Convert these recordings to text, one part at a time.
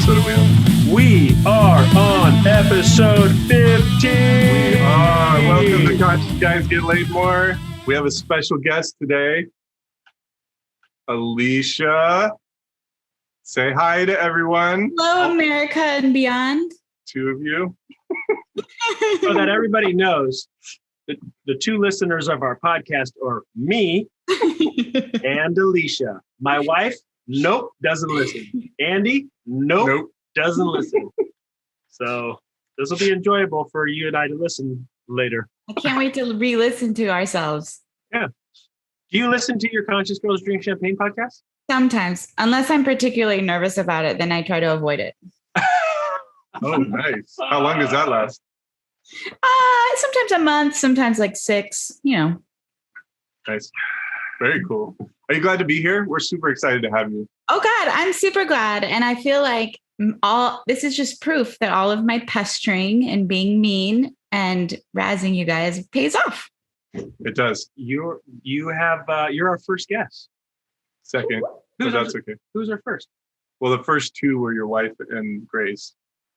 episode are we on? We are on episode 15. We are. Welcome to Conscious Guys Get Laid More. We have a special guest today, Alycia. Say hi to everyone. Hello, America and beyond. Two of you. So that everybody knows, the two listeners of our podcast are me and Alycia. My wife, nope, doesn't listen. Andy, nope. Doesn't listen. So this will be enjoyable for you and I to listen later. I can't wait to re-listen to ourselves. Yeah. Do you listen to your Conscious Girls Drink Champagne podcast? Sometimes, unless I'm particularly nervous about it, then I try to avoid it. Oh, nice. How long does that last? Sometimes a month, sometimes like 6, Nice. Very cool. Are you glad to be here? We're super excited to have you. Oh God, I'm super glad. And I feel like this is just proof that all of my pestering and being mean and razzing you guys pays off. It does. You're our first guest. Second, but that's okay. Who's our first? Well, the first two were your wife and Grace.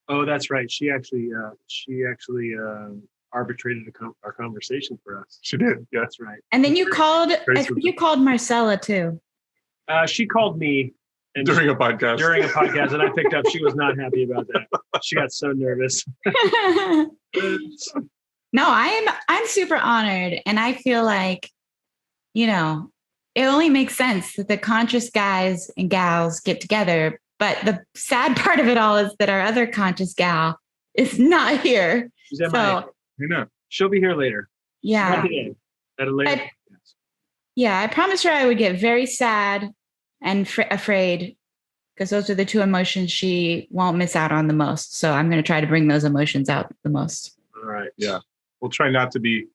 Oh, that's right. She actually arbitrated our conversation for us. She did. Yeah, that's right. And then you called Marcella too. She called me during a podcast. And I picked up. She was not happy about that. She got so nervous. No, I'm super honored, and I feel like, it only makes sense that the conscious guys and gals get together. But the sad part of it all is that our other conscious gal is not here. She's MIA. She'll be here later. Yeah. At a later. I promised her I would get very sad and afraid, because those are the two emotions she won't miss out on the most. So I'm going to try to bring those emotions out the most. All right. Yeah. We'll try not to be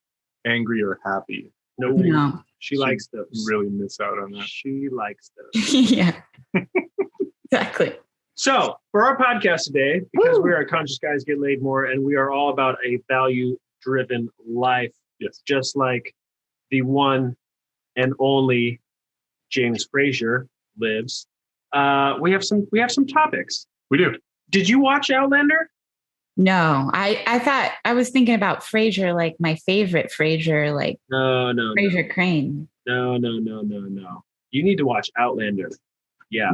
angry or happy. No. She likes those. Really miss out on that. She likes those. Yeah. Exactly. So for our podcast today, because we are Conscious Guys Get Laid More, and we are all about a value-driven life. Yes. Just like the one and only James Frazier lives. We have some topics. We do. Did you watch Outlander? No, I thought I was thinking about Frazier, like my favorite Frazier, like no, Frazier Crane. No. You need to watch Outlander. Yeah.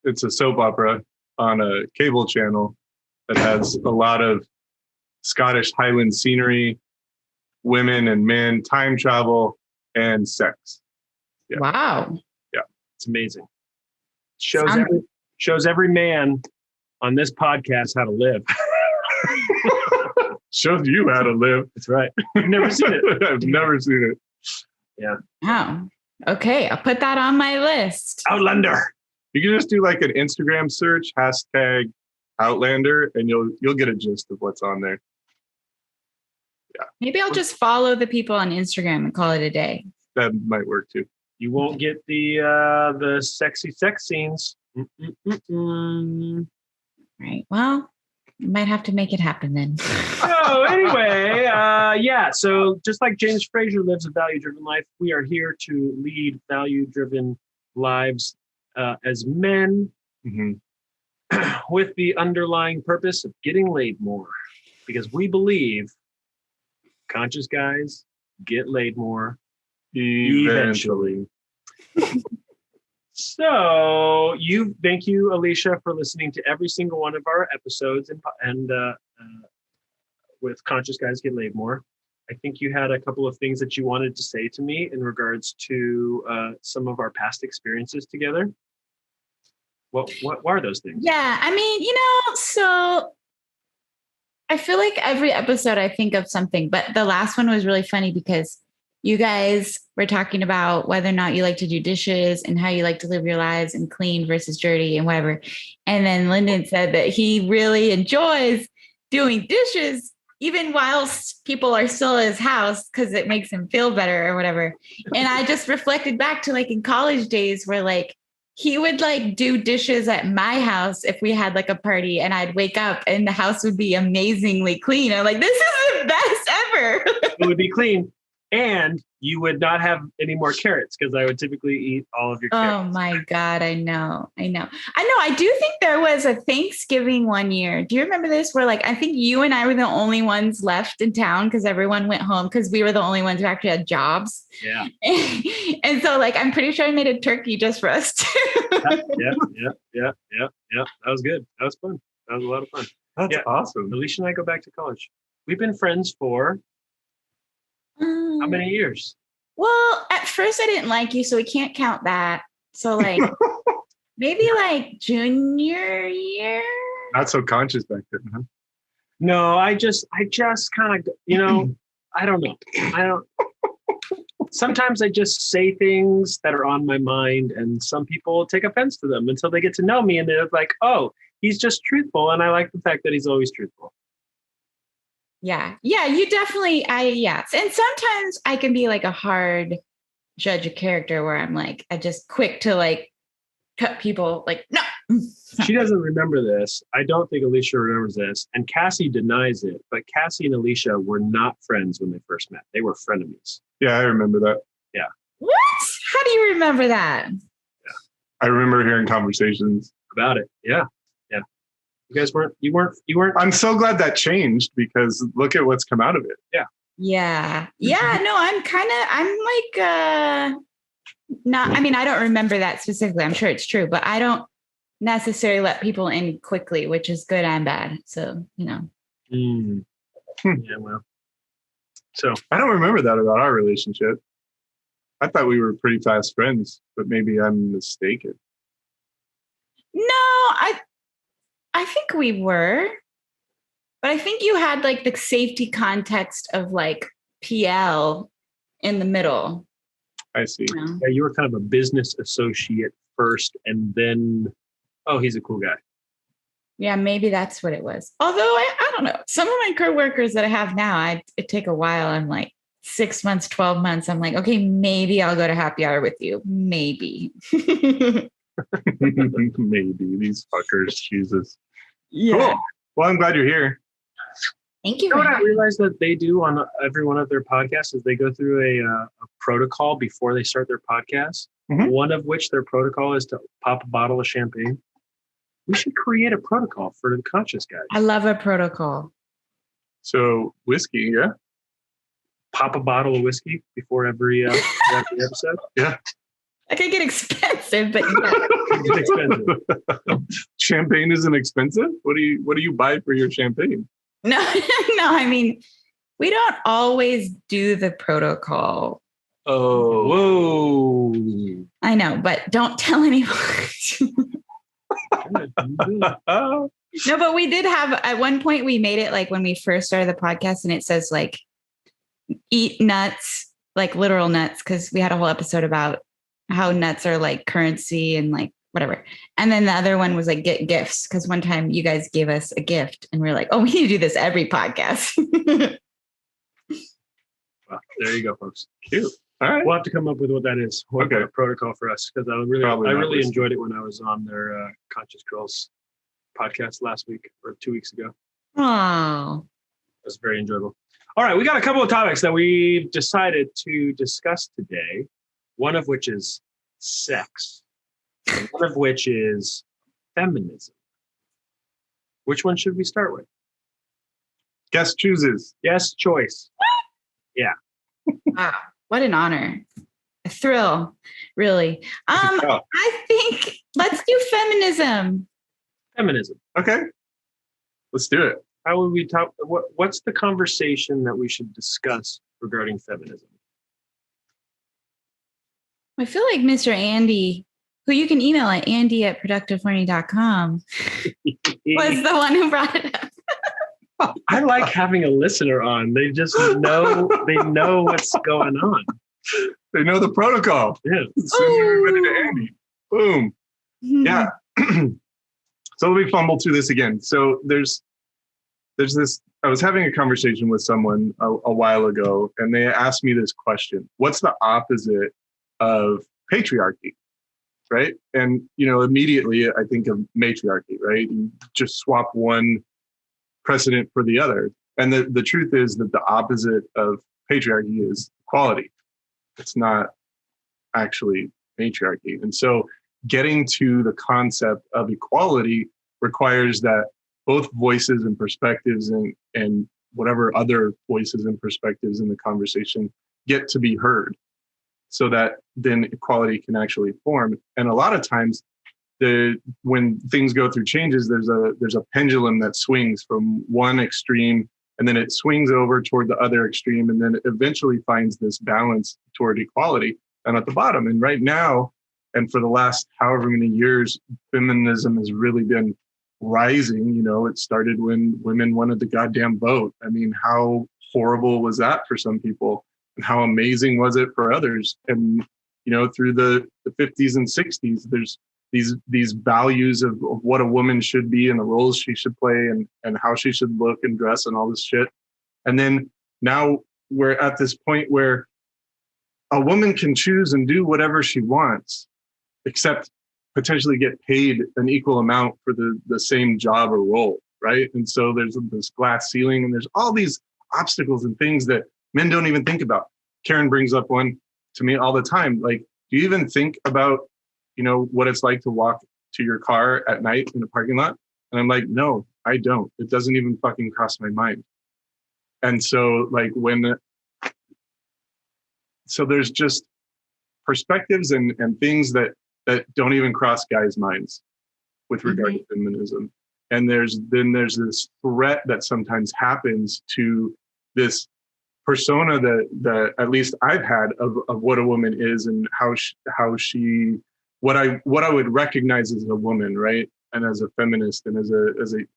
It's a soap opera on a cable channel that has a lot of Scottish Highland scenery, women and men, time travel, and sex. Yeah. Wow. Yeah. It's amazing. Shows every man on this podcast how to live. Shows you how to live. That's right. I've never seen it. I've never seen it. Yeah. Oh, okay. I'll put that on my list. Outlander. You can just do like an Instagram search, hashtag Outlander, and you'll get a gist of what's on there. Yeah. Maybe I'll just follow the people on Instagram and call it a day. That might work too. You won't get the sexy sex scenes. Right. Well, you might have to make it happen then. So anyway, so just like James Frazier lives a value-driven life, we are here to lead value-driven lives as men, with the underlying purpose of getting laid more, because we believe conscious guys get laid more eventually. So thank you, Alycia, for listening to every single one of our episodes and with Conscious Guys Get Laid More. I think you had a couple of things that you wanted to say to me in regards to some of our past experiences together. What are those things? Yeah, I mean, so I feel like every episode I think of something, but the last one was really funny because you guys were talking about whether or not you like to do dishes and how you like to live your lives and clean versus dirty and whatever. And then Lyndon said that he really enjoys doing dishes even whilst people are still at his house because it makes him feel better or whatever. And I just reflected back to like in college days where like he would like do dishes at my house if we had like a party and I'd wake up and the house would be amazingly clean. I'm like, this is the best ever. It would be clean. And you would not have any more carrots because I would typically eat all of your carrots. Oh my God. I know. I do think there was a Thanksgiving one year. Do you remember this? Where like, I think you and I were the only ones left in town because everyone went home because we were the only ones who actually had jobs. Yeah. And so like, I'm pretty sure I made a turkey just for us too. Yeah. That was good. That was fun. That was a lot of fun. That's awesome. Alycia and I go back to college. We've been friends for how many years? Well, at first I didn't like you, so we can't count that. So like maybe like junior year. Not so conscious back then, huh? No, I just kind of, I don't know. Sometimes I just say things that are on my mind and some people take offense to them until they get to know me and they're like, oh, he's just truthful. And I like the fact that he's always truthful. Yeah. You definitely, And sometimes I can be like a hard judge of character where I'm like, I just quick to like cut people like, no. She doesn't remember this. I don't think Alycia remembers this. And Cassie denies it. But Cassie and Alycia were not friends when they first met. They were frenemies. Yeah, I remember that. Yeah. What? How do you remember that? Yeah. I remember hearing conversations about it. Yeah. You guys weren't. I'm so glad that changed because look at what's come out of it. Yeah. No, I'm like, not, I mean, I don't remember that specifically. I'm sure it's true, but I don't necessarily let people in quickly, which is good and bad. So, Yeah, well. So I don't remember that about our relationship. I thought we were pretty fast friends, but maybe I'm mistaken. No, I think we were, but I think you had like the safety context of like PL in the middle. I see. Yeah, you were kind of a business associate first, and then, oh, he's a cool guy. Yeah, maybe that's what it was. Although I don't know. Some of my coworkers that I have now, it take a while. I'm like 6 months, 12 months. I'm like, okay, maybe I'll go to happy hour with you. Maybe. Maybe these fuckers, Jesus. Yeah. Cool. Well, I'm glad you're here. Thank you. You know what I realized that they do on every one of their podcasts is they go through a protocol before they start their podcast. Mm-hmm. One of which their protocol is to pop a bottle of champagne. We should create a protocol for the conscious guys. I love a protocol. So whiskey, yeah. Pop a bottle of whiskey before every episode. Yeah. That could get expensive, but yeah. It's expensive. Champagne isn't expensive? What do you buy for your champagne? No, I mean, we don't always do the protocol. Oh. Whoa. I know, but don't tell anyone. No, but we did have, at one point we made it like when we first started the podcast and it says like eat nuts, like literal nuts, because we had a whole episode about how nuts are like currency and like whatever. And then the other one was like get gifts, because one time you guys gave us a gift and we were like, oh, we need to do this every podcast. Well, there you go, folks. Cute. All right. We'll have to come up with what that is. Okay. A protocol for us, because I really enjoyed it when I was on their Conscious Girls podcast last week or 2 weeks ago. Oh, it was very enjoyable. All right, we got a couple of topics that we've decided to discuss today. One of which is sex, and one of which is feminism. Which one should we start with? Guest chooses. Guest choice. Yeah. Wow. What an honor. A thrill, really. I think let's do feminism. Feminism. Okay. Let's do it. How would we talk? What's the conversation that we should discuss regarding feminism? I feel like Mr. Andy, who you can email at andy@productivelearning.com, was the one who brought it up. I like having a listener on. They just know, what's going on. They know the protocol. Yeah. Send everybody to Andy. Boom. Yeah. So let me fumble through this again. So there's this, I was having a conversation with someone a while ago, and they asked me this question: what's the opposite of patriarchy? Right. And, immediately I think of matriarchy, right? You just swap one precedent for the other. And the truth is that the opposite of patriarchy is equality. It's not actually matriarchy. And so getting to the concept of equality requires that both voices and perspectives and whatever other voices and perspectives in the conversation get to be heard, so that then equality can actually form. And a lot of times when things go through changes, there's a pendulum that swings from one extreme, and then it swings over toward the other extreme, and then it eventually finds this balance toward equality and at the bottom. And right now, and for the last however many years, feminism has really been rising. You know, it started when women wanted the goddamn vote. I mean, how horrible was that for some people? And how amazing was it for others? And, you know, through the 50s and 60s, there's these values of what a woman should be and the roles she should play and how she should look and dress and all this shit. And then now we're at this point where a woman can choose and do whatever she wants, except potentially get paid an equal amount for the same job or role, right? And so there's this glass ceiling, and there's all these obstacles and things that men don't even think about. Karen brings up one to me all the time. Like, do you even think about, you know, what it's like to walk to your car at night in a parking lot? And I'm like, no, I don't. It doesn't even fucking cross my mind. And so like so there's just perspectives and things that don't even cross guys' minds with regard to feminism. And there's this threat that sometimes happens to this persona that at least I've had of what a woman is and how she what I would recognize as a woman, right? And as a feminist and as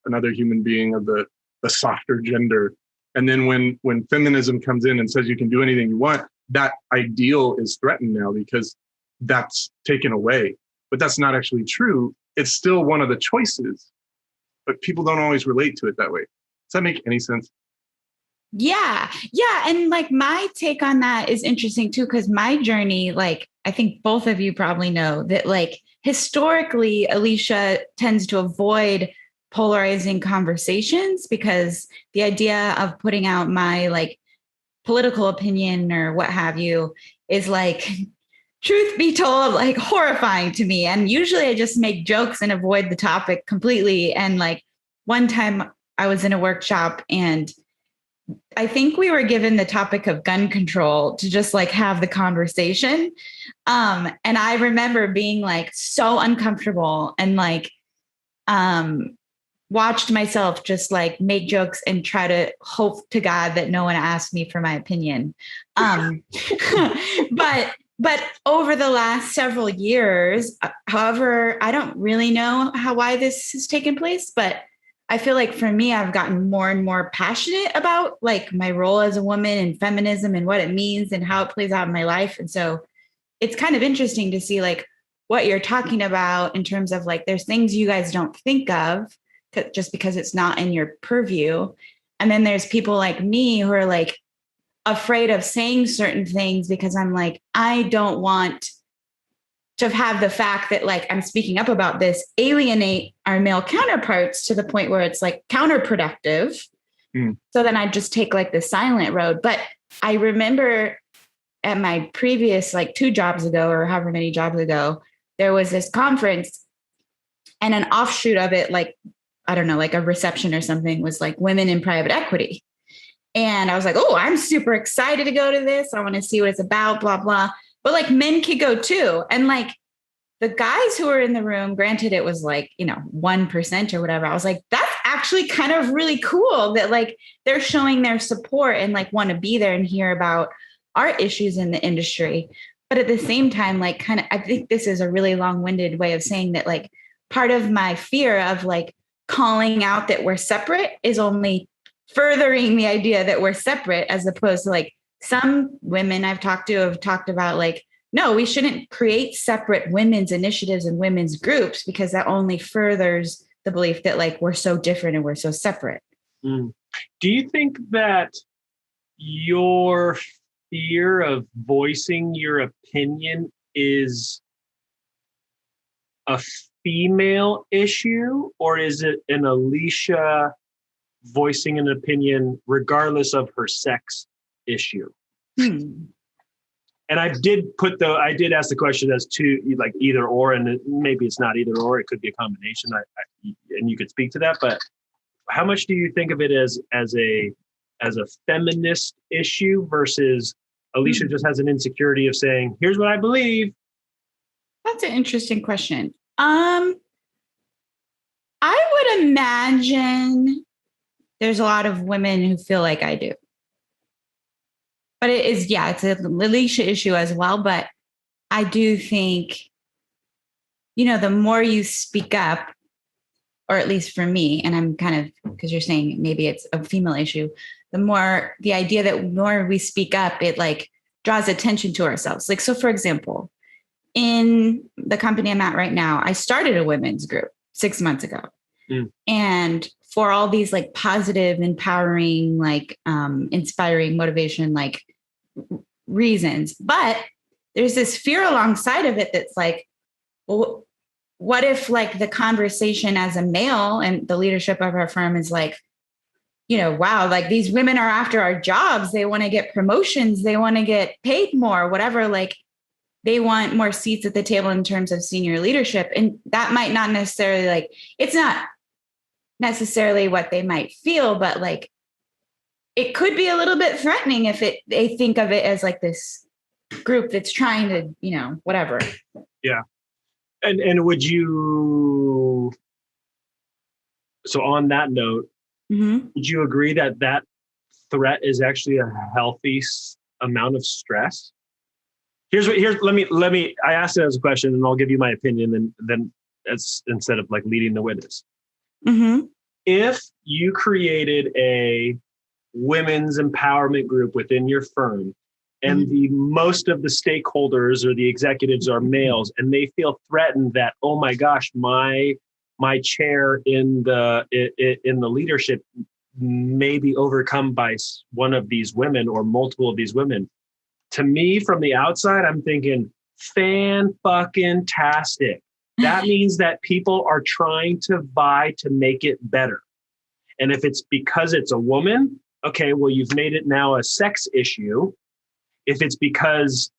another human being of the softer gender. And then when feminism comes in and says you can do anything you want, that ideal is threatened now because that's taken away. But that's not actually true. It's still one of the choices, but people don't always relate to it that way. Does that make any sense? Yeah. Yeah. And like my take on that is interesting too, because my journey, like I think both of you probably know that like historically, Alycia tends to avoid polarizing conversations because the idea of putting out my like political opinion or what have you is like, truth be told, like horrifying to me. And usually I just make jokes and avoid the topic completely. And like one time I was in a workshop and I think we were given the topic of gun control to just like have the conversation. And I remember being like so uncomfortable and like watched myself just like make jokes and try to hope to God that no one asked me for my opinion. But over the last several years, however, I don't really know why this has taken place, but I feel like for me, I've gotten more and more passionate about like my role as a woman and feminism and what it means and how it plays out in my life. And so it's kind of interesting to see like what you're talking about in terms of like, there's things you guys don't think of just because it's not in your purview. And then there's people like me who are like afraid of saying certain things because I'm like, I don't want to have the fact that like I'm speaking up about this alienate our male counterparts to the point where it's like counterproductive. So then I just take like the silent road. But I remember at my previous like 2 jobs ago or however many jobs ago, there was this conference and an offshoot of it, like, I don't know, like a reception or something was like women in private equity. And I was like, oh, I'm super excited to go to this. I want to see what it's about, blah, blah. But like men could go too. And like the guys who were in the room, granted it was like, 1% or whatever. I was like, that's actually kind of really cool that like they're showing their support and like want to be there and hear about our issues in the industry. But at the same time, like kind of, I think this is a really long-winded way of saying that like part of my fear of like calling out that we're separate is only furthering the idea that we're separate, as opposed to like some women I've talked to have talked about like, no, we shouldn't create separate women's initiatives and women's groups because that only furthers the belief that like we're so different and we're so separate. Do you think that your fear of voicing your opinion is a female issue, or is it an Alycia voicing an opinion regardless of her sex issue? And I did ask the question as to like either or, and maybe it's not either or, it could be a combination. And you could speak to that, but how much do you think of it as a feminist issue versus Alycia just has an insecurity of saying, here's what I believe? That's an interesting question. I would imagine there's a lot of women who feel like I do. But it's an Alycia issue as well. But I do think, the more you speak up, or at least for me, and I'm kind of, because you're saying maybe it's a female issue, the idea that the more we speak up, it like draws attention to ourselves. Like, so for example, in the company I'm at right now, I started a women's group 6 months ago. And for all these like positive, empowering, like inspiring, motivation, like reasons. But there's this fear alongside of it that's like, well, what if like the conversation as a male and the leadership of our firm is like, wow, like these women are after our jobs. They want to get promotions. They want to get paid more, whatever. Like they want more seats at the table in terms of senior leadership. And that might not necessarily like, it's not necessarily what they might feel, but like it could be a little bit threatening if they think of it as like this group that's trying to, whatever. Yeah. And would you, so on that note, would you agree that threat is actually a healthy amount of stress? Let me, I asked it as a question and I'll give you my opinion and then as instead of like leading the witness. If you created a women's empowerment group within your firm and most of the stakeholders or the executives are males and they feel threatened that, oh my gosh, my chair in the leadership may be overcome by one of these women or multiple of these women. To me, from the outside, I'm thinking, fan-fucking-tastic. That means that people are trying to vie to make it better. And if it's because it's a woman, okay, well, you've made it now a sex issue. If it's because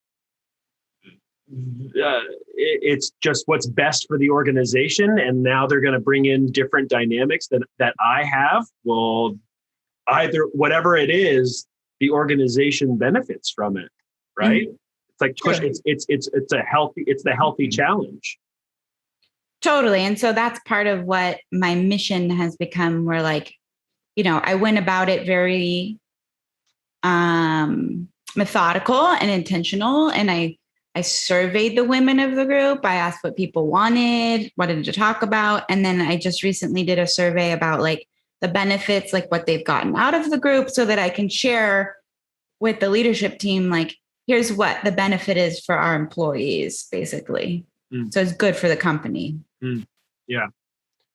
it's just what's best for the organization and now they're going to bring in different dynamics that I have, well, either whatever it is, the organization benefits from it, right? It's like push. Sure. It's the healthy challenge. Totally. And so that's part of what my mission has become, where like, I went about it very methodical and intentional. And I surveyed the women of the group. I asked what people wanted to talk about. And then I just recently did a survey about like the benefits, like what they've gotten out of the group so that I can share with the leadership team, like, here's what the benefit is for our employees, basically. So it's good for the company. Yeah.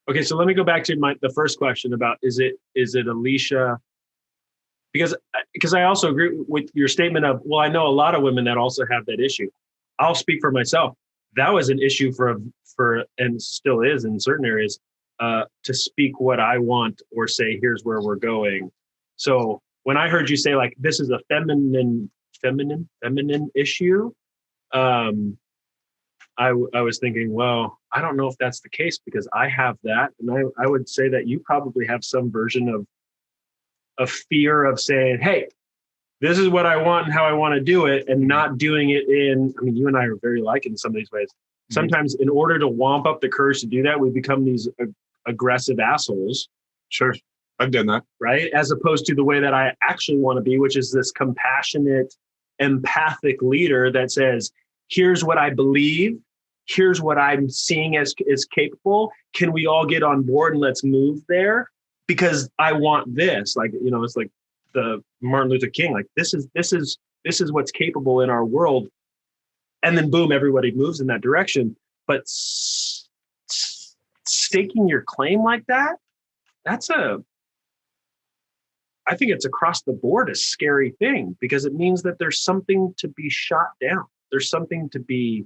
Okay. So let me go back to the first question about, is it Alycia? Because I also agree with your statement of, well, I know a lot of women that also have that issue. I'll speak for myself. That was an issue for and still is in certain areas, to speak what I want or say, here's where we're going. So when I heard you say like, this is a feminine issue, I was thinking, well, I don't know if that's the case because I have that. And I would say that you probably have some version of a fear of saying, hey, this is what I want and how I want to do it, and not doing it you and I are very alike in some of these ways. Sometimes in order to wamp up the courage to do that, we become these aggressive assholes. Sure. I've done that. Right. As opposed to the way that I actually want to be, which is this compassionate, empathic leader that says, here's what I believe. Here's what I'm seeing as capable. Can we all get on board and let's move there? Because I want this. Like, it's like the Martin Luther King, like this is what's capable in our world. And then boom, everybody moves in that direction. But staking your claim like that, I think it's across the board a scary thing, because it means that there's something to be shot down. There's something to be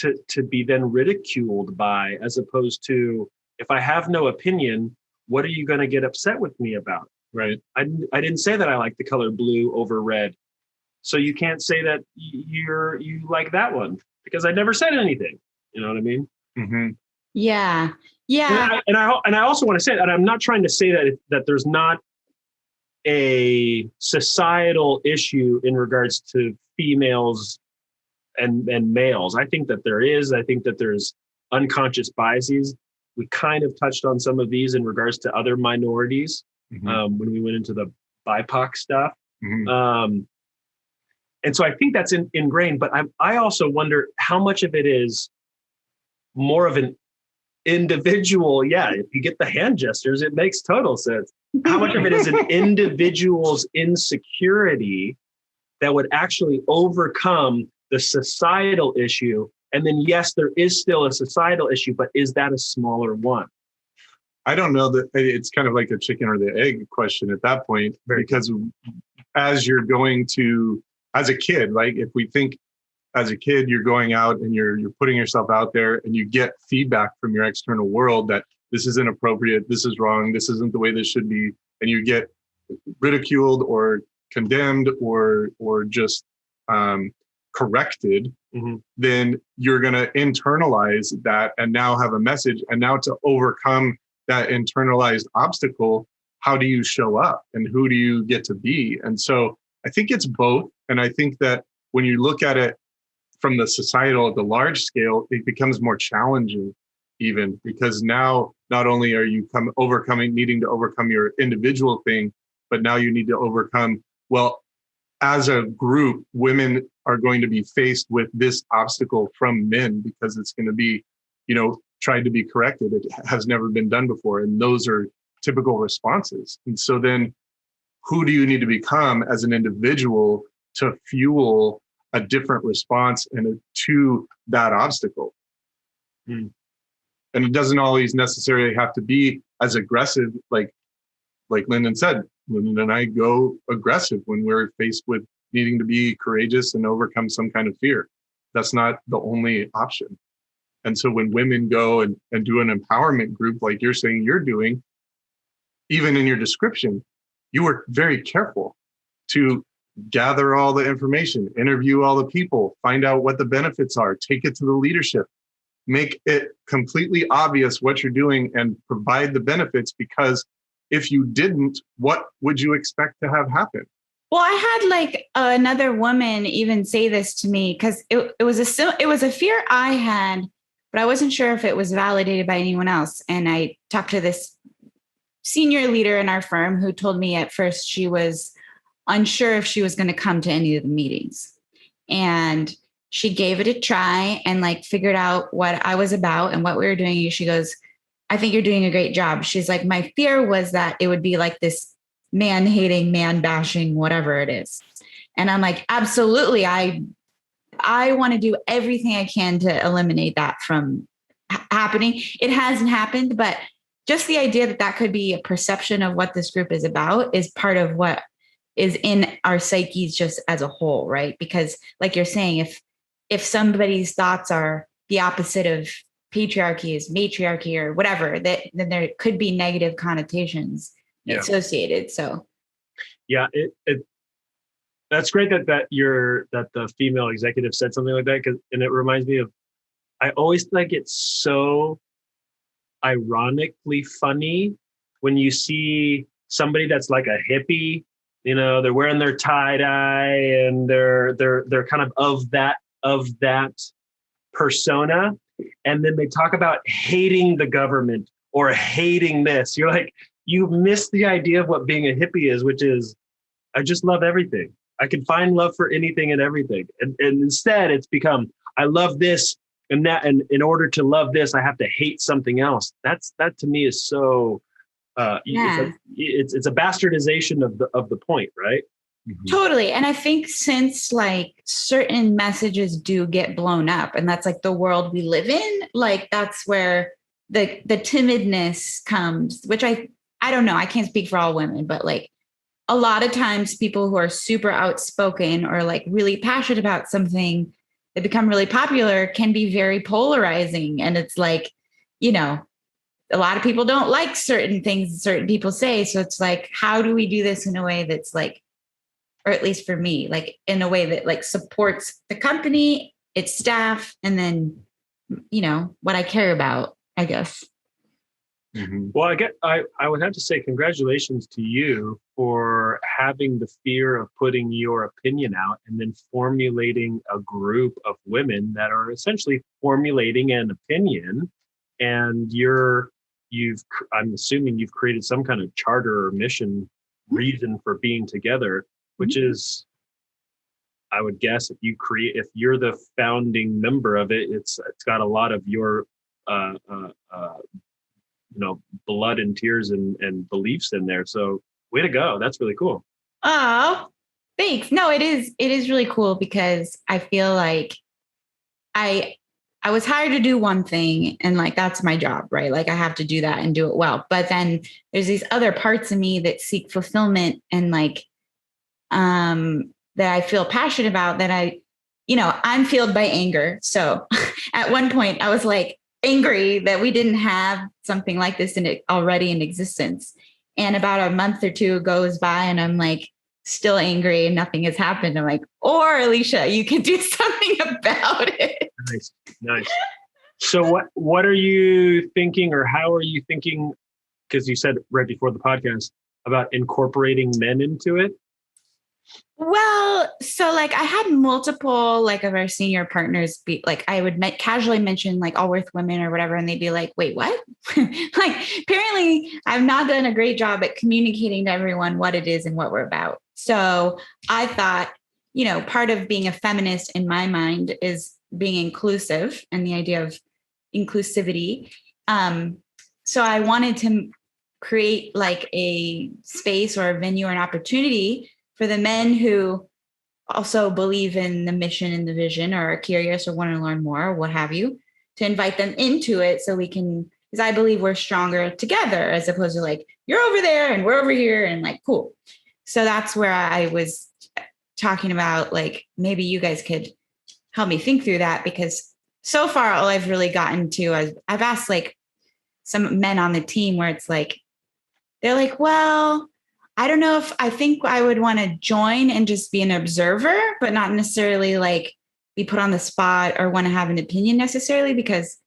then ridiculed by, as opposed to, if I have no opinion, what are you going to get upset with me about? Right. I didn't say that I like the color blue over red. So you can't say that you like that one because I never said anything. You know what I mean? Mm-hmm. Yeah. Yeah. And I also want to say that I'm not trying to say that there's not a societal issue in regards to females and males. I think that there is. I think that there's unconscious biases. We kind of touched on some of these in regards to other minorities when we went into the BIPOC stuff. Mm-hmm. And so I think that's ingrained, but I also wonder how much of it is more of an individual. Yeah, if you get the hand gestures, it makes total sense. How much of it is an individual's insecurity that would actually overcome the societal issue? And then, yes, there is still a societal issue, but is that a smaller one? I don't know that it's kind of like a chicken or the egg question at that point, because as you're going to, as a kid, like if we think as a kid, you're going out and you're putting yourself out there and you get feedback from your external world that this is inappropriate, this is wrong, this isn't the way this should be, and you get ridiculed or condemned or just corrected, then you're going to internalize that and now have a message. And now to overcome that internalized obstacle, how do you show up and who do you get to be? And so I think it's both. And I think that when you look at it from the societal, the large scale, it becomes more challenging even because now not only are you needing to overcome your individual thing, but now you need to overcome, well, as a group, women are going to be faced with this obstacle from men because it's going to be, tried to be corrected. It has never been done before. And those are typical responses. And so then who do you need to become as an individual to fuel a different response to that obstacle? And it doesn't always necessarily have to be as aggressive, like Lyndon said. Lyndon and I go aggressive when we're faced with needing to be courageous and overcome some kind of fear. That's not the only option. And so when women go and do an empowerment group like you're saying you're doing, even in your description, you were very careful to gather all the information, interview all the people, find out what the benefits are, take it to the leadership, make it completely obvious what you're doing and provide the benefits, because if you didn't, what would you expect to have happen? Well, I had another woman even say this to me because it was a fear I had, but I wasn't sure if it was validated by anyone else. And I talked to this senior leader in our firm who told me at first she was unsure if she was going to come to any of the meetings. And she gave it a try and figured out what I was about and what we were doing. She goes, I think you're doing a great job. She's like, my fear was that it would be like this man hating, man bashing, whatever it is. And I'm like, absolutely. I want to do everything I can to eliminate that from happening. It hasn't happened, but just the idea that could be a perception of what this group is about is part of what is in our psyches just as a whole, right? Because like you're saying, if somebody's thoughts are the opposite of patriarchy is matriarchy or whatever, then there could be negative connotations associated. So yeah, that's great that the female executive said something like that, and it reminds me of, I always think it's so ironically funny when you see somebody that's like a hippie, they're wearing their tie-dye and they're kind of that persona. And then they talk about hating the government or hating this. You're like, you've missed the idea of what being a hippie is, which is, I just love everything. I can find love for anything and everything. And instead it's become, I love this and that. And in order to love this, I have to hate something else. That to me is so, it's a bastardization of the point, right? Totally. And I think since certain messages do get blown up and that's the world we live in, that's where the timidness comes, which I don't know. I can't speak for all women, but a lot of times people who are super outspoken or really passionate about something that become really popular can be very polarizing. And it's a lot of people don't like certain things certain people say. So it's how do we do this in a way that's or at least for me, like in a way that like supports the company, its staff, and then, what I care about, I guess. Mhm. Well, I would have to say congratulations to you for having the fear of putting your opinion out and then formulating a group of women that are essentially formulating an opinion. And I'm assuming you've created some kind of charter or mission reason for being together, which is, I would guess, if you're the founding member of it, it's got a lot of your blood and tears and beliefs in there. So way to go. That's really cool. Oh, thanks. No, it is really cool because I feel like I was hired to do one thing and like that's my job, right? Like I have to do that and do it well. But then there's these other parts of me that seek fulfillment and like that I feel passionate about that I'm fueled by anger. So at one point I was like angry that we didn't have something like this already in existence. And about a month or two goes by and I'm like still angry and nothing has happened. I'm like, or Alycia, you can do something about it. Nice. So what are you thinking, or how are you thinking? Because you said right before the podcast about incorporating men into it. Well, so like I had multiple like of our senior partners be like, I would casually mention like all worth women or whatever. And they'd be like, wait, what? Like apparently I've not done a great job at communicating to everyone what it is and what we're about. So I thought, part of being a feminist in my mind is being inclusive and the idea of inclusivity. So I wanted to create like a space or a venue or an opportunity for the men who also believe in the mission and the vision or are curious or want to learn more or what have you, to invite them into it so we can, because I believe we're stronger together as opposed to like, you're over there and we're over here and like, cool. So that's where I was talking about like, maybe you guys could help me think through that, because so far all I've really gotten to, I've asked like some men on the team where it's like, they're like, well, I don't know if I think I would want to join and just be an observer, but not necessarily like be put on the spot or want to have an opinion necessarily, because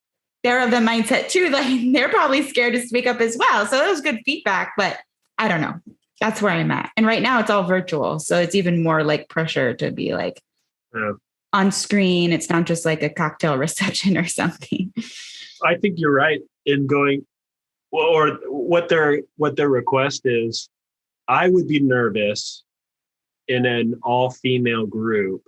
they're of the mindset too. Like they're probably scared to speak up as well. So it was good feedback, but I don't know. That's where I'm at. And right now it's all virtual. So it's even more like pressure to be like on screen. It's not just like a cocktail reception or something. I think you're right in going, or what their request is. I would be nervous in an all-female group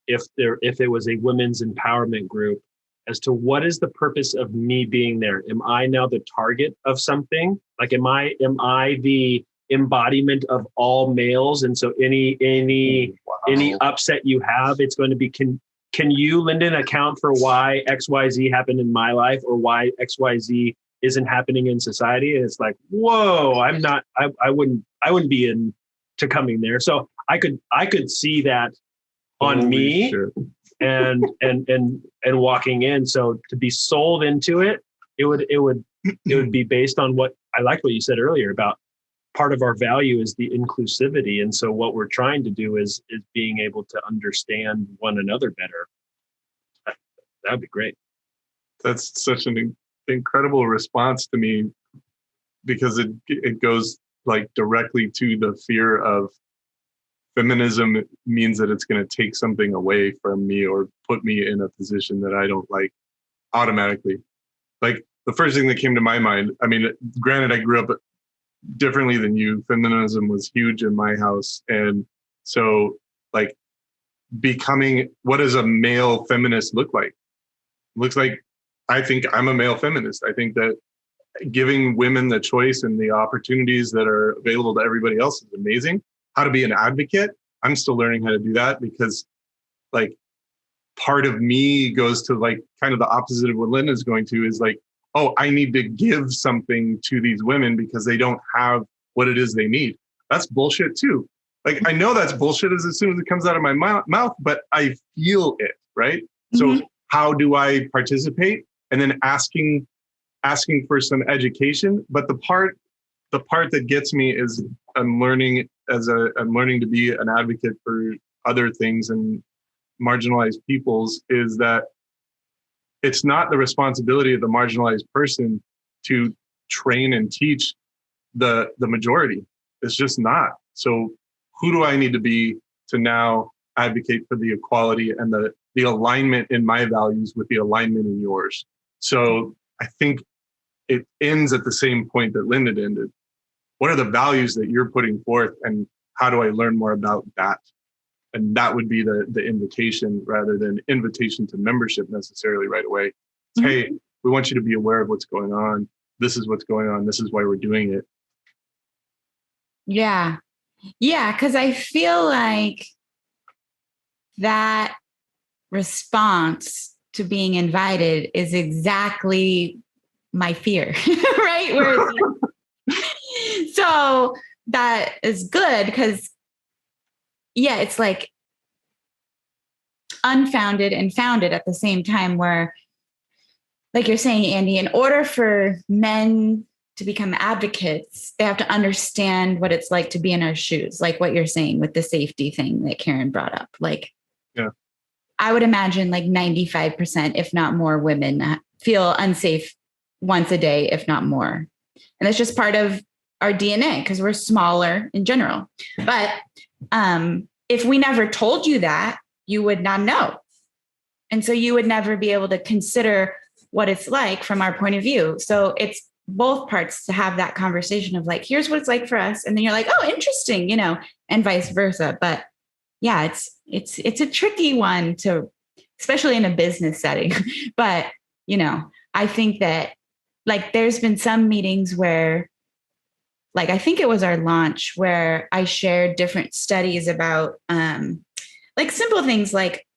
if it was a women's empowerment group as to what is the purpose of me being there. Am I now the target of something? Like, am I the embodiment of all males? And so any upset you have, it's going to be, can you, Lyndon, account for why XYZ happened in my life or why XYZ isn't happening in society? And it's like, whoa, I wouldn't be into coming there. So I could see that on me and walking in. So to be sold into it, it would be based on what I liked what you said earlier about part of our value is the inclusivity. And so what we're trying to do is being able to understand one another better. That'd be great. That's such an incredible response to me, because it goes like directly to the fear of feminism means that it's going to take something away from me or put me in a position that I don't like automatically. Like the first thing that came to my mind, I mean, granted, I grew up differently than you. Feminism was huge in my house. And so like becoming, what does a male feminist look like? Looks like, I think I'm a male feminist. I think that giving women the choice and the opportunities that are available to everybody else is amazing. How to be an advocate, I'm still learning how to do that, because like part of me goes to like kind of the opposite of what Linda's going to, is like, oh, I need to give something to these women because they don't have what it is they need. That's bullshit too. Like, I know that's bullshit as soon as it comes out of my mouth, but I feel it, right? Mm-hmm. So how do I participate? And then asking for some education. But the part that gets me is I'm learning I'm learning to be an advocate for other things and marginalized peoples, is that it's not the responsibility of the marginalized person to train and teach the majority. It's just not. So who do I need to be to now advocate for the equality and the alignment in my values with the alignment in yours? So I think it ends at the same point that Lyndon ended. What are the values that you're putting forth, and how do I learn more about that? And that would be the invitation, rather than invitation to membership necessarily right away. Mm-hmm. Hey, we want you to be aware of what's going on. This is what's going on. This is why we're doing it. Yeah. Yeah. Because I feel like that response to being invited is exactly my fear, right? Where so that is good because, yeah, it's like unfounded and founded at the same time, where, like you're saying, Andy, in order for men to become advocates, they have to understand what it's like to be in our shoes, like what you're saying with the safety thing that Karen brought up. Like, yeah, I would imagine like 95%, if not more, women feel unsafe once a day, if not more. And that's just part of our DNA because we're smaller in general. But if we never told you that, you would not know. And so you would never be able to consider what it's like from our point of view. So it's both parts to have that conversation of like, here's what it's like for us. And then you're like, oh, interesting, and vice versa. But yeah, it's a tricky one to, especially in a business setting. But, I think that like there's been some meetings where, like, I think it was our launch where I shared different studies about like simple things, like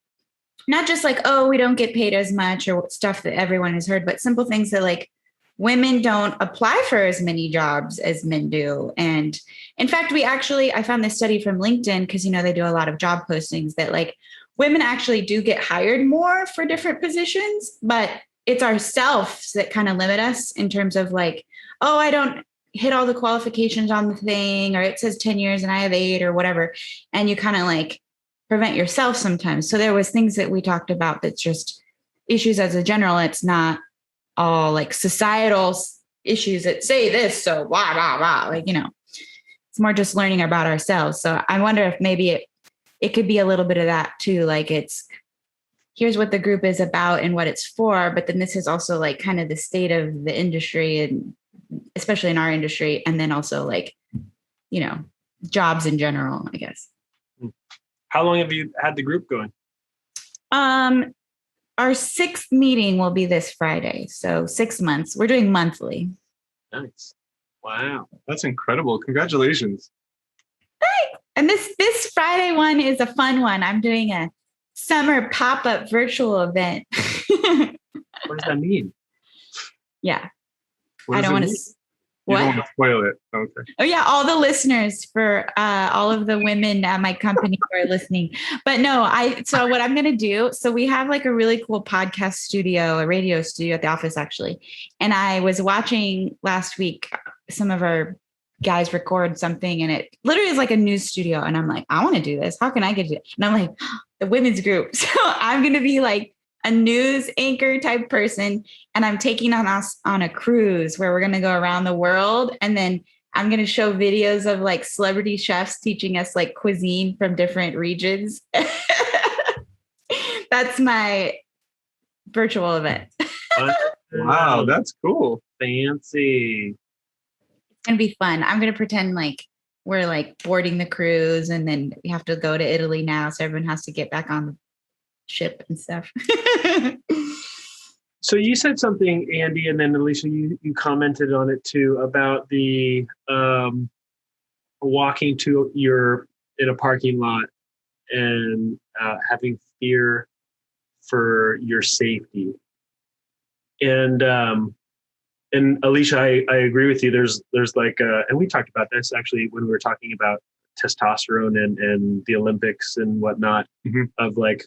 not just like, oh, we don't get paid as much or stuff that everyone has heard, but simple things that like women don't apply for as many jobs as men do. And in fact, I found this study from LinkedIn because, they do a lot of job postings that like women actually do get hired more for different positions, but it's ourselves that kind of limit us in terms of like, oh, I don't hit all the qualifications on the thing, or it says 10 years and I have 8 or whatever. And you kind of like prevent yourself sometimes. So there was things that we talked about that's just issues as a general. It's not all like societal issues that say this. So blah, blah, blah. Like, it's more just learning about ourselves. So I wonder if maybe it could be a little bit of that too. Like here's what the group is about and what it's for. But then this is also like kind of the state of the industry, and especially in our industry. And then also like, jobs in general, I guess. How long have you had the group going? Our 6th meeting will be this Friday. So 6 months. We're doing monthly. Nice. Wow. That's incredible. Congratulations. Thanks. And this Friday one is a fun one. I'm doing a summer pop-up virtual event. What does that mean? Yeah. I don't want to. You don't want to spoil it. Okay. Oh yeah, all the listeners, for all of the women at my company who are listening. But no, so what I'm going to do, so we have like a really cool podcast studio, a radio studio at the office actually. And I was watching last week some of our guys record something, and it literally is like a news studio. And I'm like, I want to do this. How can I get it? And I'm like, the women's group. So I'm going to be like a news anchor type person. And I'm taking us on a cruise where we're going to go around the world. And then I'm going to show videos of like celebrity chefs teaching us like cuisine from different regions. That's my virtual event. Wow, that's cool. Fancy. It's going to be fun. I'm going to pretend like we're like boarding the cruise, and then we have to go to Italy now. So everyone has to get back on the ship and stuff. So you said something, Andy, and then Alycia, you commented on it too, about the walking in a parking lot and having fear for your safety. And Alycia, I agree with you. There's like, and we talked about this actually when we were talking about testosterone and the Olympics and whatnot, mm-hmm. of like,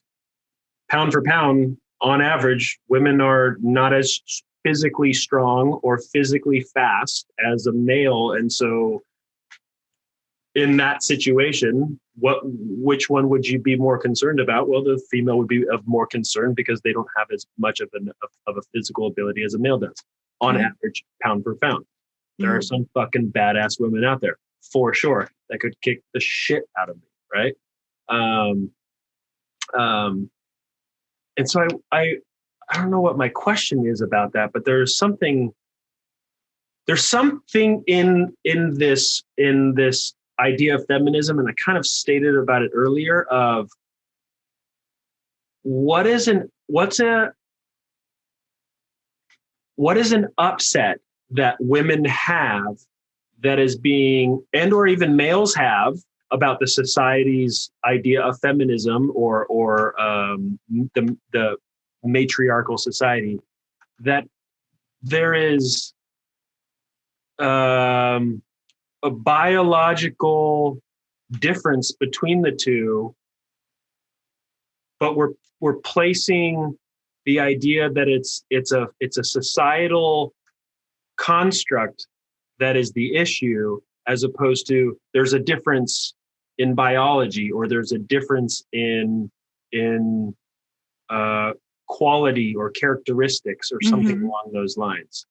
pound for pound, on average, women are not as physically strong or physically fast as a male. And so in that situation, which one would you be more concerned about? Well, the female would be of more concern because they don't have as much of a physical ability as a male does on average, pound per pound. There are some fucking badass women out there for sure that could kick the shit out of me. Right. And so I don't know what my question is about that, but there's something in this idea of feminism, and I kind of stated about it earlier, of what is an upset that women have that is being, and or even males have, about the society's idea of feminism or the matriarchal society, that there is a biological difference between the two, but we're placing the idea that it's a societal construct that is the issue, as opposed to there's a difference in biology, or there's a difference in quality or characteristics or something along those lines.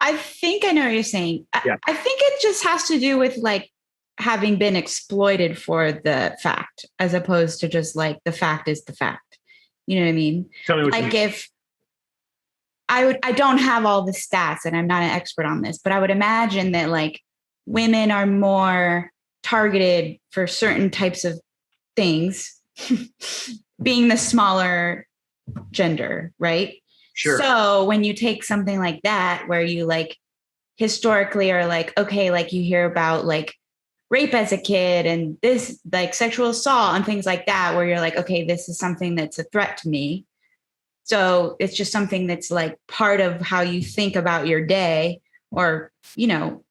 I think I know what you're saying. Yeah. I think it just has to do with like having been exploited for the fact, as opposed to just like the fact is the fact. You know what I mean? Tell me what you like mean. If I don't have all the stats and I'm not an expert on this, but I would imagine that like women are more targeted for certain types of things, being the smaller gender, right? Sure. So when you take something like that, where you like historically are like, okay, like you hear about like rape as a kid and this like sexual assault and things like that, where you're like, okay, this is something that's a threat to me. So it's just something that's like part of how you think about your day, or, you know,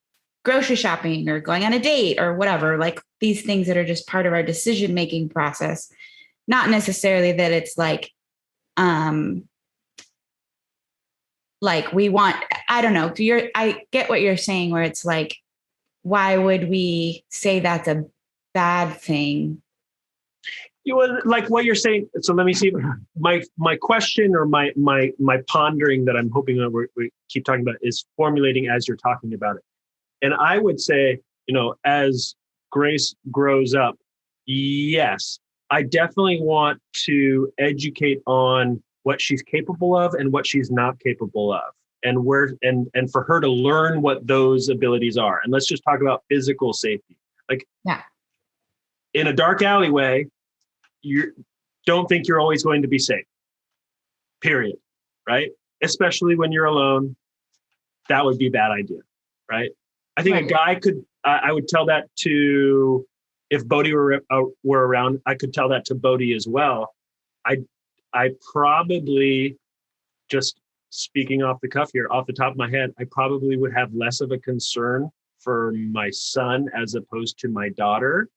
grocery shopping or going on a date or whatever, like these things that are just part of our decision-making process. Not necessarily that it's like we want, I don't know, I get what you're saying, where it's like, why would we say that's a bad thing? Like what you're saying. So let me see. My question, or my pondering that I'm hoping that we keep talking about, is formulating as you're talking about it. And I would say, you know, as Grace grows up, yes, I definitely want to educate on what she's capable of and what she's not capable of, and where, and for her to learn what those abilities are. And let's just talk about physical safety. Like, yeah, in a dark alleyway, you don't think you're always going to be safe, period. Right? Especially when you're alone, that would be a bad idea. Right? I think a guy could, I would tell that to, if Bodhi were around, I could tell that to Bodhi as well. I probably, just speaking off the cuff here, off the top of my head, I probably would have less of a concern for my son as opposed to my daughter,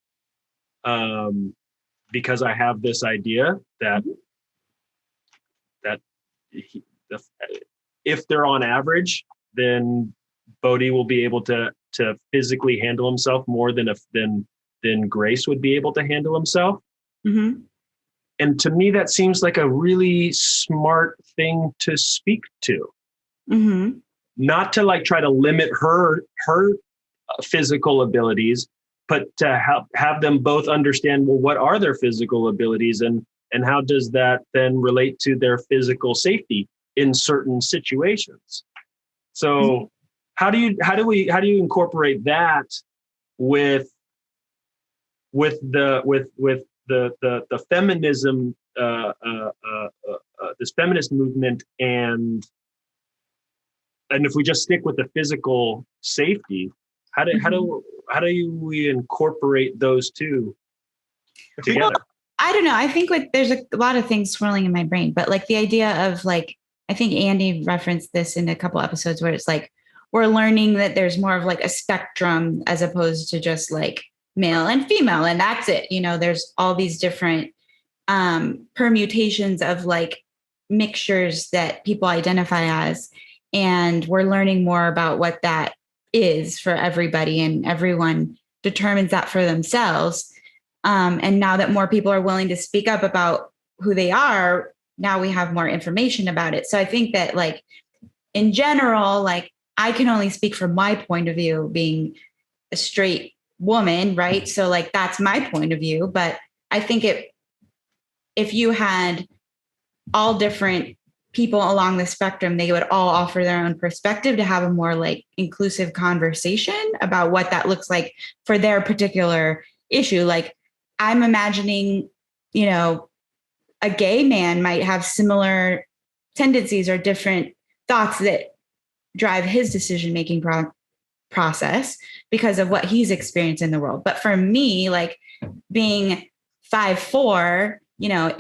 because I have this idea that if they're on average, then Bodhi will be able to physically handle himself more than Grace would be able to handle himself. Mm-hmm. And to me, that seems like a really smart thing to speak to. Mm-hmm. Not to like try to limit her physical abilities, but to have them both understand, well, what are their physical abilities, and how does that then relate to their physical safety in certain situations? So how do you incorporate that with the feminism, this feminist movement, and if we just stick with the physical safety, how do we incorporate those two together? Well, I don't know. I think there's a lot of things swirling in my brain, but like the idea of like, I think Andy referenced this in a couple episodes, where it's like, we're learning that there's more of like a spectrum as opposed to just like male and female, and that's it. You know, there's all these different permutations of like mixtures that people identify as, and we're learning more about what that is for everybody, and everyone determines that for themselves. And now that more people are willing to speak up about who they are, now we have more information about it. So I think that, like, in general, like, I can only speak from my point of view, being a straight woman, right? So like, that's my point of view. But I think if you had all different people along the spectrum, they would all offer their own perspective to have a more like inclusive conversation about what that looks like for their particular issue. Like, I'm imagining, you know, a gay man might have similar tendencies or different thoughts that drive his decision-making process because of what he's experienced in the world. But for me, like, being 5'4", you know,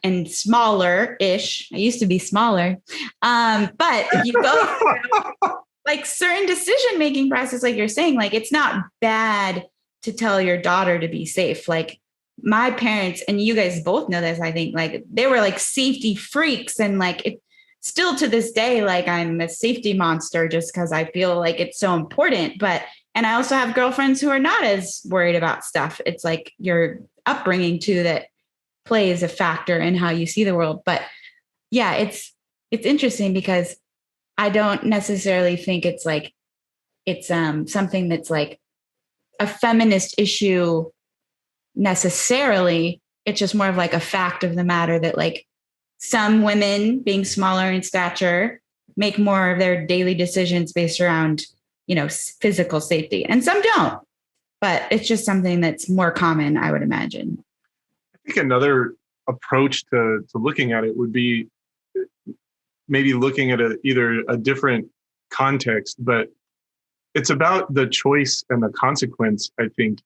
and smaller-ish. I used to be smaller. But if you go through like certain decision-making process, like you're saying, like, it's not bad to tell your daughter to be safe. Like, my parents, and you guys both know this, I think, like, they were like safety freaks. And like, it still to this day, like, I'm a safety monster just because I feel like it's so important. But, and I also have girlfriends who are not as worried about stuff. It's like your upbringing too that plays a factor in how you see the world. But yeah, it's interesting because I don't necessarily think it's like, it's something that's like a feminist issue necessarily. It's just more of like a fact of the matter that, like, some women, being smaller in stature, make more of their daily decisions based around, you know, physical safety, and some don't. But it's just something that's more common, I would imagine. I think another approach to looking at it would be maybe looking at either a different context, but it's about the choice and the consequence, I think,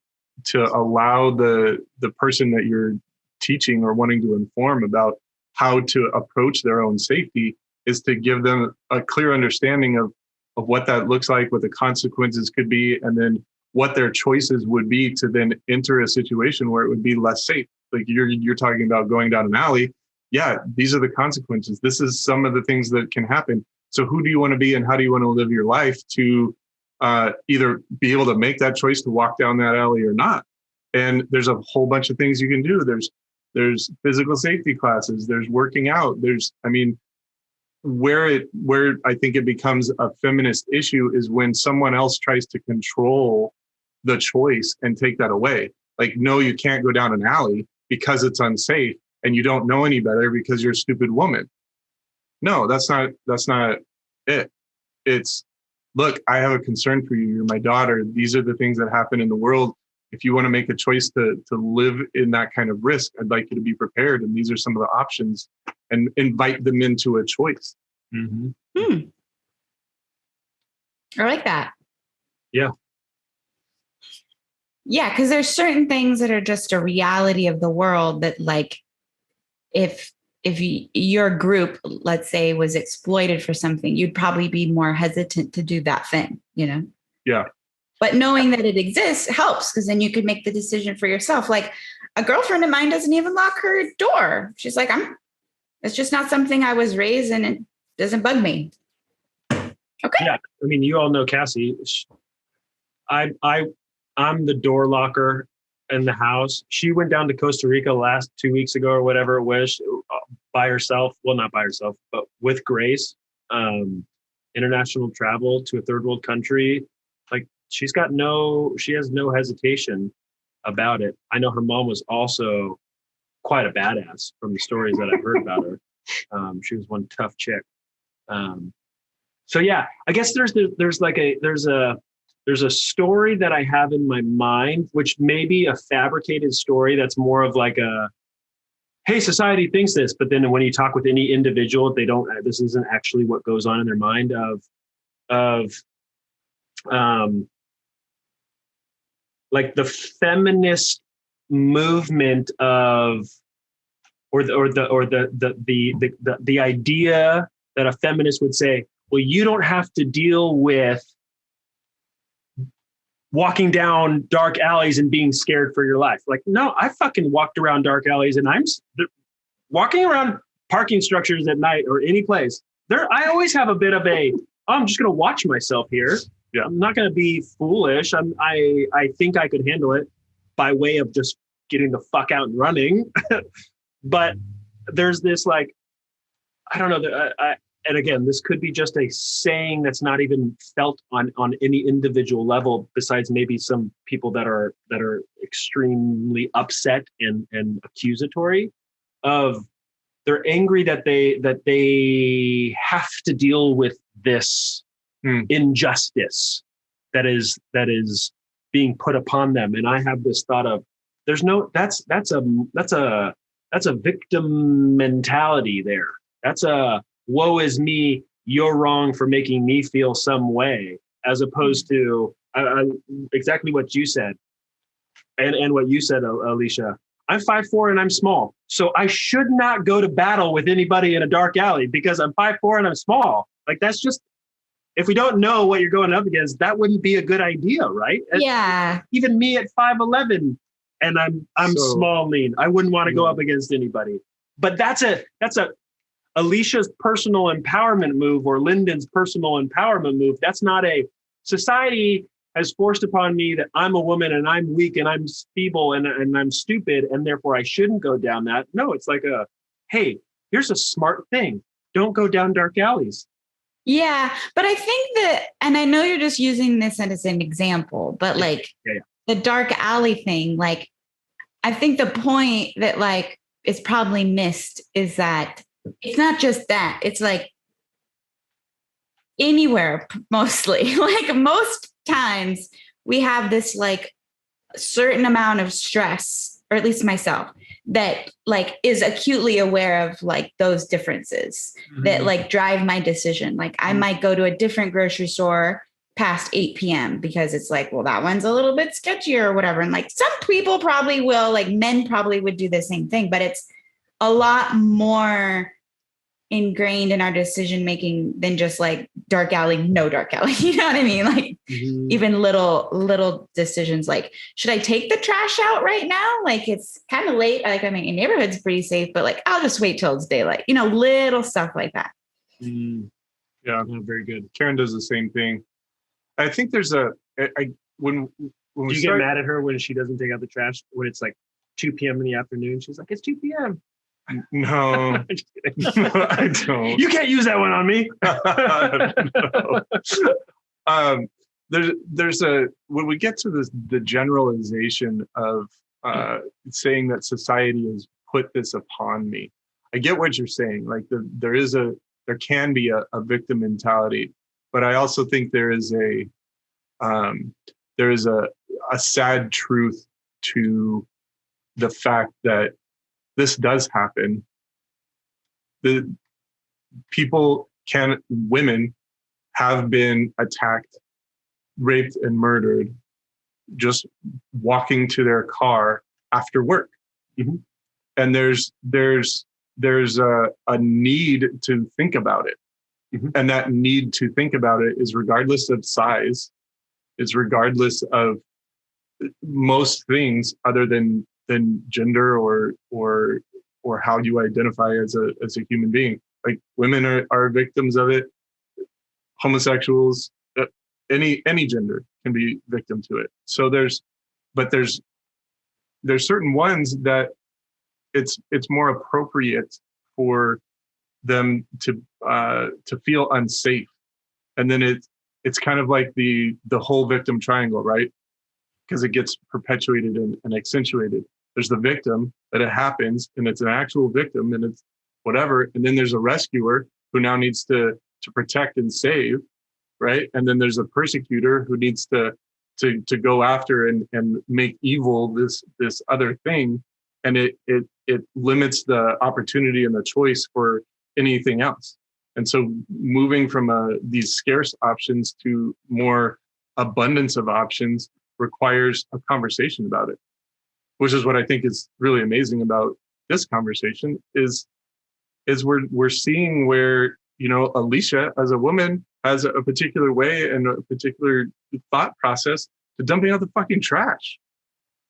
to allow the person that you're teaching or wanting to inform about how to approach their own safety is to give them a clear understanding of what that looks like, what the consequences could be, and then what their choices would be to then enter a situation where it would be less safe. Like you're talking about going down an alley. Yeah, these are the consequences. This is some of the things that can happen. So who do you want to be and how do you want to live your life to either be able to make that choice to walk down that alley or not? And there's a whole bunch of things you can do. There's physical safety classes. There's working out. Where I think it becomes a feminist issue is when someone else tries to control the choice and take that away. Like, no, you can't go down an alley because it's unsafe and you don't know any better because you're a stupid woman. No, that's not it. It's, look, I have a concern for you. You're my daughter. These are the things that happen in the world. If you want to make a choice to live in that kind of risk, I'd like you to be prepared. And these are some of the options, and invite them into a choice. Mm-hmm. I like that. Yeah. Yeah, because there's certain things that are just a reality of the world that, like, if your group, let's say, was exploited for something, you'd probably be more hesitant to do that thing, you know? Yeah. But knowing that it exists helps, because then you could make the decision for yourself. Like, a girlfriend of mine doesn't even lock her door. She's like, it's just not something I was raised in. It doesn't bug me. Okay. Yeah. I mean, you all know Cassie. I'm the door locker in the house. She went down to Costa Rica last 2 weeks ago or whatever it was, by herself. Well, not by herself, but with Grace. International travel to a third world country. Like, she has no hesitation about it. I know her mom was also quite a badass from the stories that I've heard about her. She was one tough chick. So yeah, I guess there's a story that I have in my mind, which may be a fabricated story that's more of like a, hey, society thinks this, but then when you talk with any individual, this isn't actually what goes on in their mind of like the feminist movement of, or the idea that a feminist would say, well, you don't have to deal with walking down dark alleys and being scared for your life. Like, no, I fucking walked around dark alleys, and I'm walking around parking structures at night or any place. I always have a bit of I'm just going to watch myself here. Yeah. I'm not going to be foolish. I think I could handle it by way of just getting the fuck out and running. But there's this like, I don't know. And again, this could be just a saying that's not even felt on any individual level, besides maybe some people that are extremely upset and accusatory of, they're angry that they have to deal with this injustice that is being put upon them. And I have this thought of, that's a victim mentality there. That's a woe is me, you're wrong for making me feel some way, as opposed to exactly what you said. And what you said, Alycia. I'm 5'4" and I'm small. So I should not go to battle with anybody in a dark alley because I'm 5'4" and I'm small. Like, that's just, if we don't know what you're going up against, that wouldn't be a good idea, right? Yeah. Even me at 5'11" and I'm small, lean. I wouldn't want to go up against anybody. But that's a Alicia's personal empowerment move, or Lyndon's personal empowerment move. That's not a society has forced upon me that I'm a woman and I'm weak and I'm feeble and I'm stupid and therefore I shouldn't go down that. No, it's like hey, here's a smart thing. Don't go down dark alleys. Yeah. But I think that, and I know you're just using this as an example, but like the dark alley thing, like, I think the point that like is probably missed is that it's not just that. It's like anywhere, mostly. Like most times we have this like certain amount of stress, or at least myself, that like is acutely aware of like those differences that like drive my decision. Like I might go to a different grocery store past 8 p.m. because it's like, well, that one's a little bit sketchier or whatever. And like some people probably will, like men probably would do the same thing, but it's a lot more ingrained in our decision making than just like dark alley, no dark alley. You know what I mean? Like even little decisions, like, should I take the trash out right now? Like it's kind of late. Like, I mean, your neighborhood's pretty safe, but like, I'll just wait till it's daylight, you know, little stuff like that. Yeah, very good. Karen does the same thing. I think there's when we get mad at her when she doesn't take out the trash when it's like 2 p.m. in the afternoon. She's like, it's 2 p.m. No, I don't. You can't use that one on me. There's when we get to the generalization of saying that society has put this upon me. I get what you're saying. Like there can be a victim mentality, but I also think there is a sad truth to the fact that this does happen. Women have been attacked, raped, and murdered just walking to their car after work. And there's a need to think about it. And that need to think about it is regardless of size, is regardless of most things other than gender or how you identify as a human being. Like women are victims of it. Homosexuals, any gender can be victim to it. So there's certain ones that it's more appropriate for them to feel unsafe, and then it's kind of like the whole victim triangle, right? Because it gets perpetuated and accentuated. There's the victim that it happens, and it's an actual victim, and it's whatever. And then there's a rescuer who now needs to protect and save, right? And then there's a persecutor who needs to go after and make evil this other thing, and it limits the opportunity and the choice for anything else. And so moving from these scarce options to more abundance of options requires a conversation about it, which is what I think is really amazing about this conversation is we're seeing where, you know, Alycia as a woman has a particular way and a particular thought process to dumping out the fucking trash.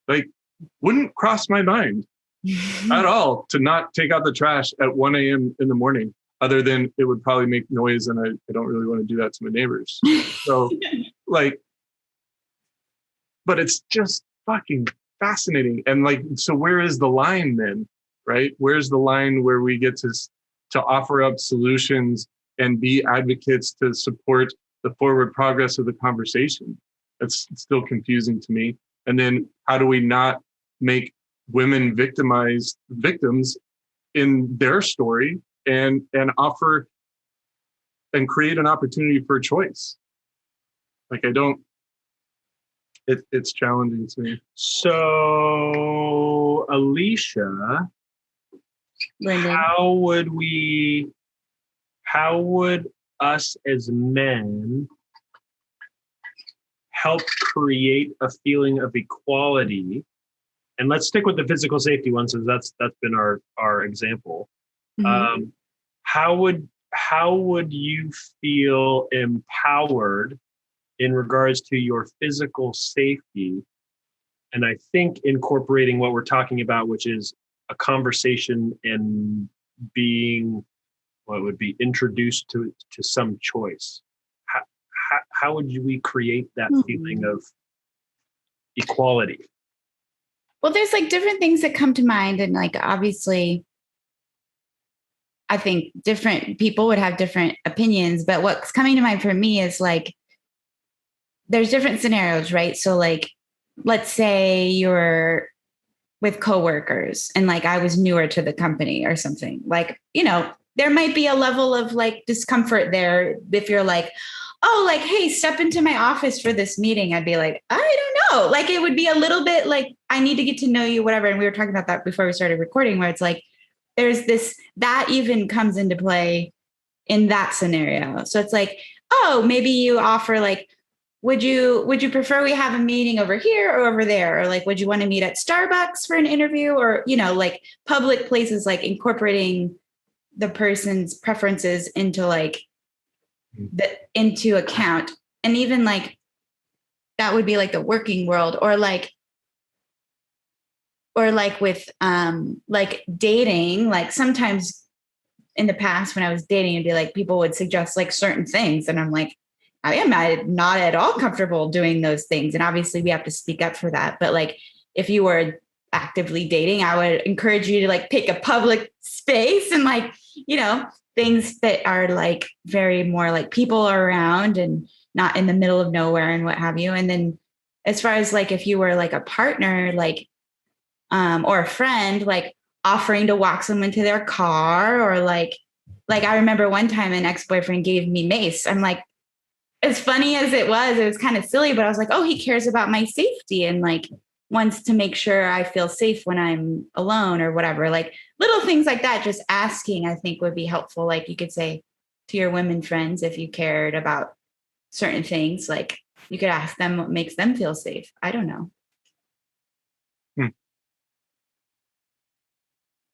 Like, wouldn't cross my mind at all to not take out the trash at 1 a.m. in the morning, other than it would probably make noise and I don't really want to do that to my neighbors. So like, but it's just fucking fascinating. And like, so where is the line then, right? Where's the line where we get to offer up solutions and be advocates to support the forward progress of the conversation? That's still confusing to me. And then how do we not make women victims in their story and offer and create an opportunity for choice? Like, it's challenging to me. So, Alycia, Brendan. how would us as men help create a feeling of equality? And let's stick with the physical safety one, since that's been our example. Mm-hmm. How would you feel empowered in regards to your physical safety? And I think incorporating what we're talking about, which is a conversation and being what would be introduced to some choice. How would we create that feeling of equality? Well, there's like different things that come to mind. And like, obviously, I think different people would have different opinions. But what's coming to mind for me is like, there's different scenarios, right? So like, let's say you're with coworkers and like I was newer to the company or something. Like, you know, there might be a level of like discomfort there if you're like, oh, like, hey, step into my office for this meeting. I'd be like, I don't know. Like, it would be a little bit like, I need to get to know you, whatever. And we were talking about that before we started recording, where it's like, there's this, that even comes into play in that scenario. So it's like, oh, maybe you offer like, would you prefer we have a meeting over here or over there? Or like, would you want to meet at Starbucks for an interview? Or, you know, like public places, like incorporating the person's preferences into like, into account. And even like that would be like the working world, or like with like dating. Like sometimes in the past when I was dating, it'd be like people would suggest like certain things and I'm like, I am not at all comfortable doing those things. And obviously we have to speak up for that. But like if you were actively dating, I would encourage you to like pick a public space and like, you know, things that are like very more like people are around and not in the middle of nowhere and what have you. And then as far as like if you were like a partner, like or a friend, like offering to walk someone to their car, or like I remember one time an ex-boyfriend gave me mace. I'm like, as funny as it was kind of silly, but I was like, oh, he cares about my safety and like wants to make sure I feel safe when I'm alone or whatever. Like little things like that, just asking, I think would be helpful. Like you could say to your women friends, if you cared about certain things, like you could ask them what makes them feel safe. I don't know.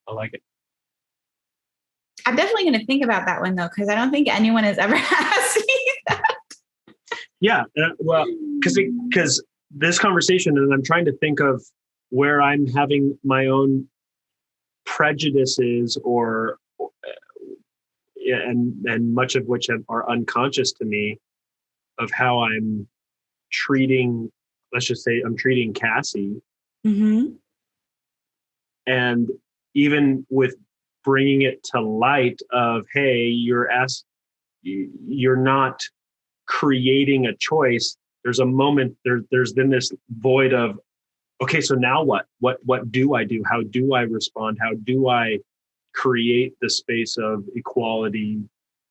I like it. I'm definitely going to think about that one though, because I don't think anyone has ever asked me that. Yeah, well, because this conversation, and I'm trying to think of where I'm having my own prejudices, or and much of which are unconscious to me, of how I'm treating. Let's just say I'm treating Cassie, and even with bringing it to light of, hey, you're not creating a choice. There's a moment there's then this void of, okay, so now what do I do? How do I respond? How do I create the space of equality,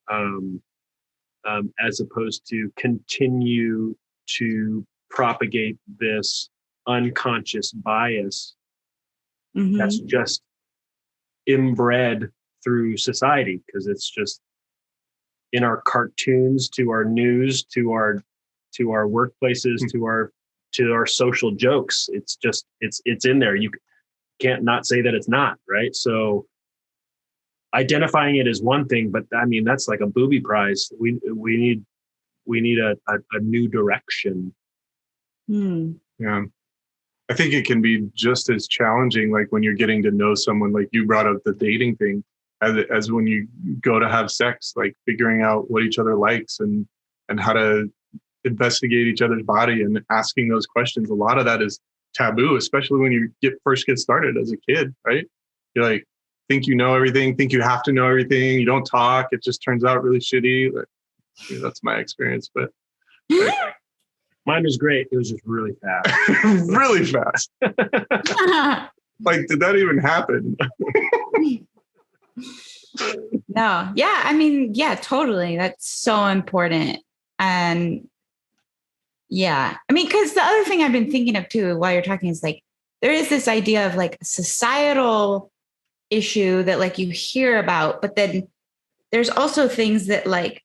as opposed to continue to propagate this unconscious bias that's just inbred through society, because it's just in our cartoons, to our news, to our workplaces, to our social jokes. It's just it's in there. You can't not say that it's not, right? So identifying it is one thing, but I mean that's like a booby prize. We need a new direction. Yeah. I think it can be just as challenging, like when you're getting to know someone, like you brought up the dating thing, as when you go to have sex, like figuring out what each other likes and how to investigate each other's body and asking those questions. A lot of that is taboo, especially when you first get started as a kid, right? You're like, think you know everything, think you have to know everything. You don't talk. It just turns out really shitty. Like, that's my experience, but like, mine was great. It was just really fast. really fast. Like, did that even happen? No. Yeah. I mean, yeah, totally. That's so important. And yeah, I mean, because the other thing I've been thinking of too while you're talking is like, there is this idea of like societal issue that like you hear about, but then there's also things that like,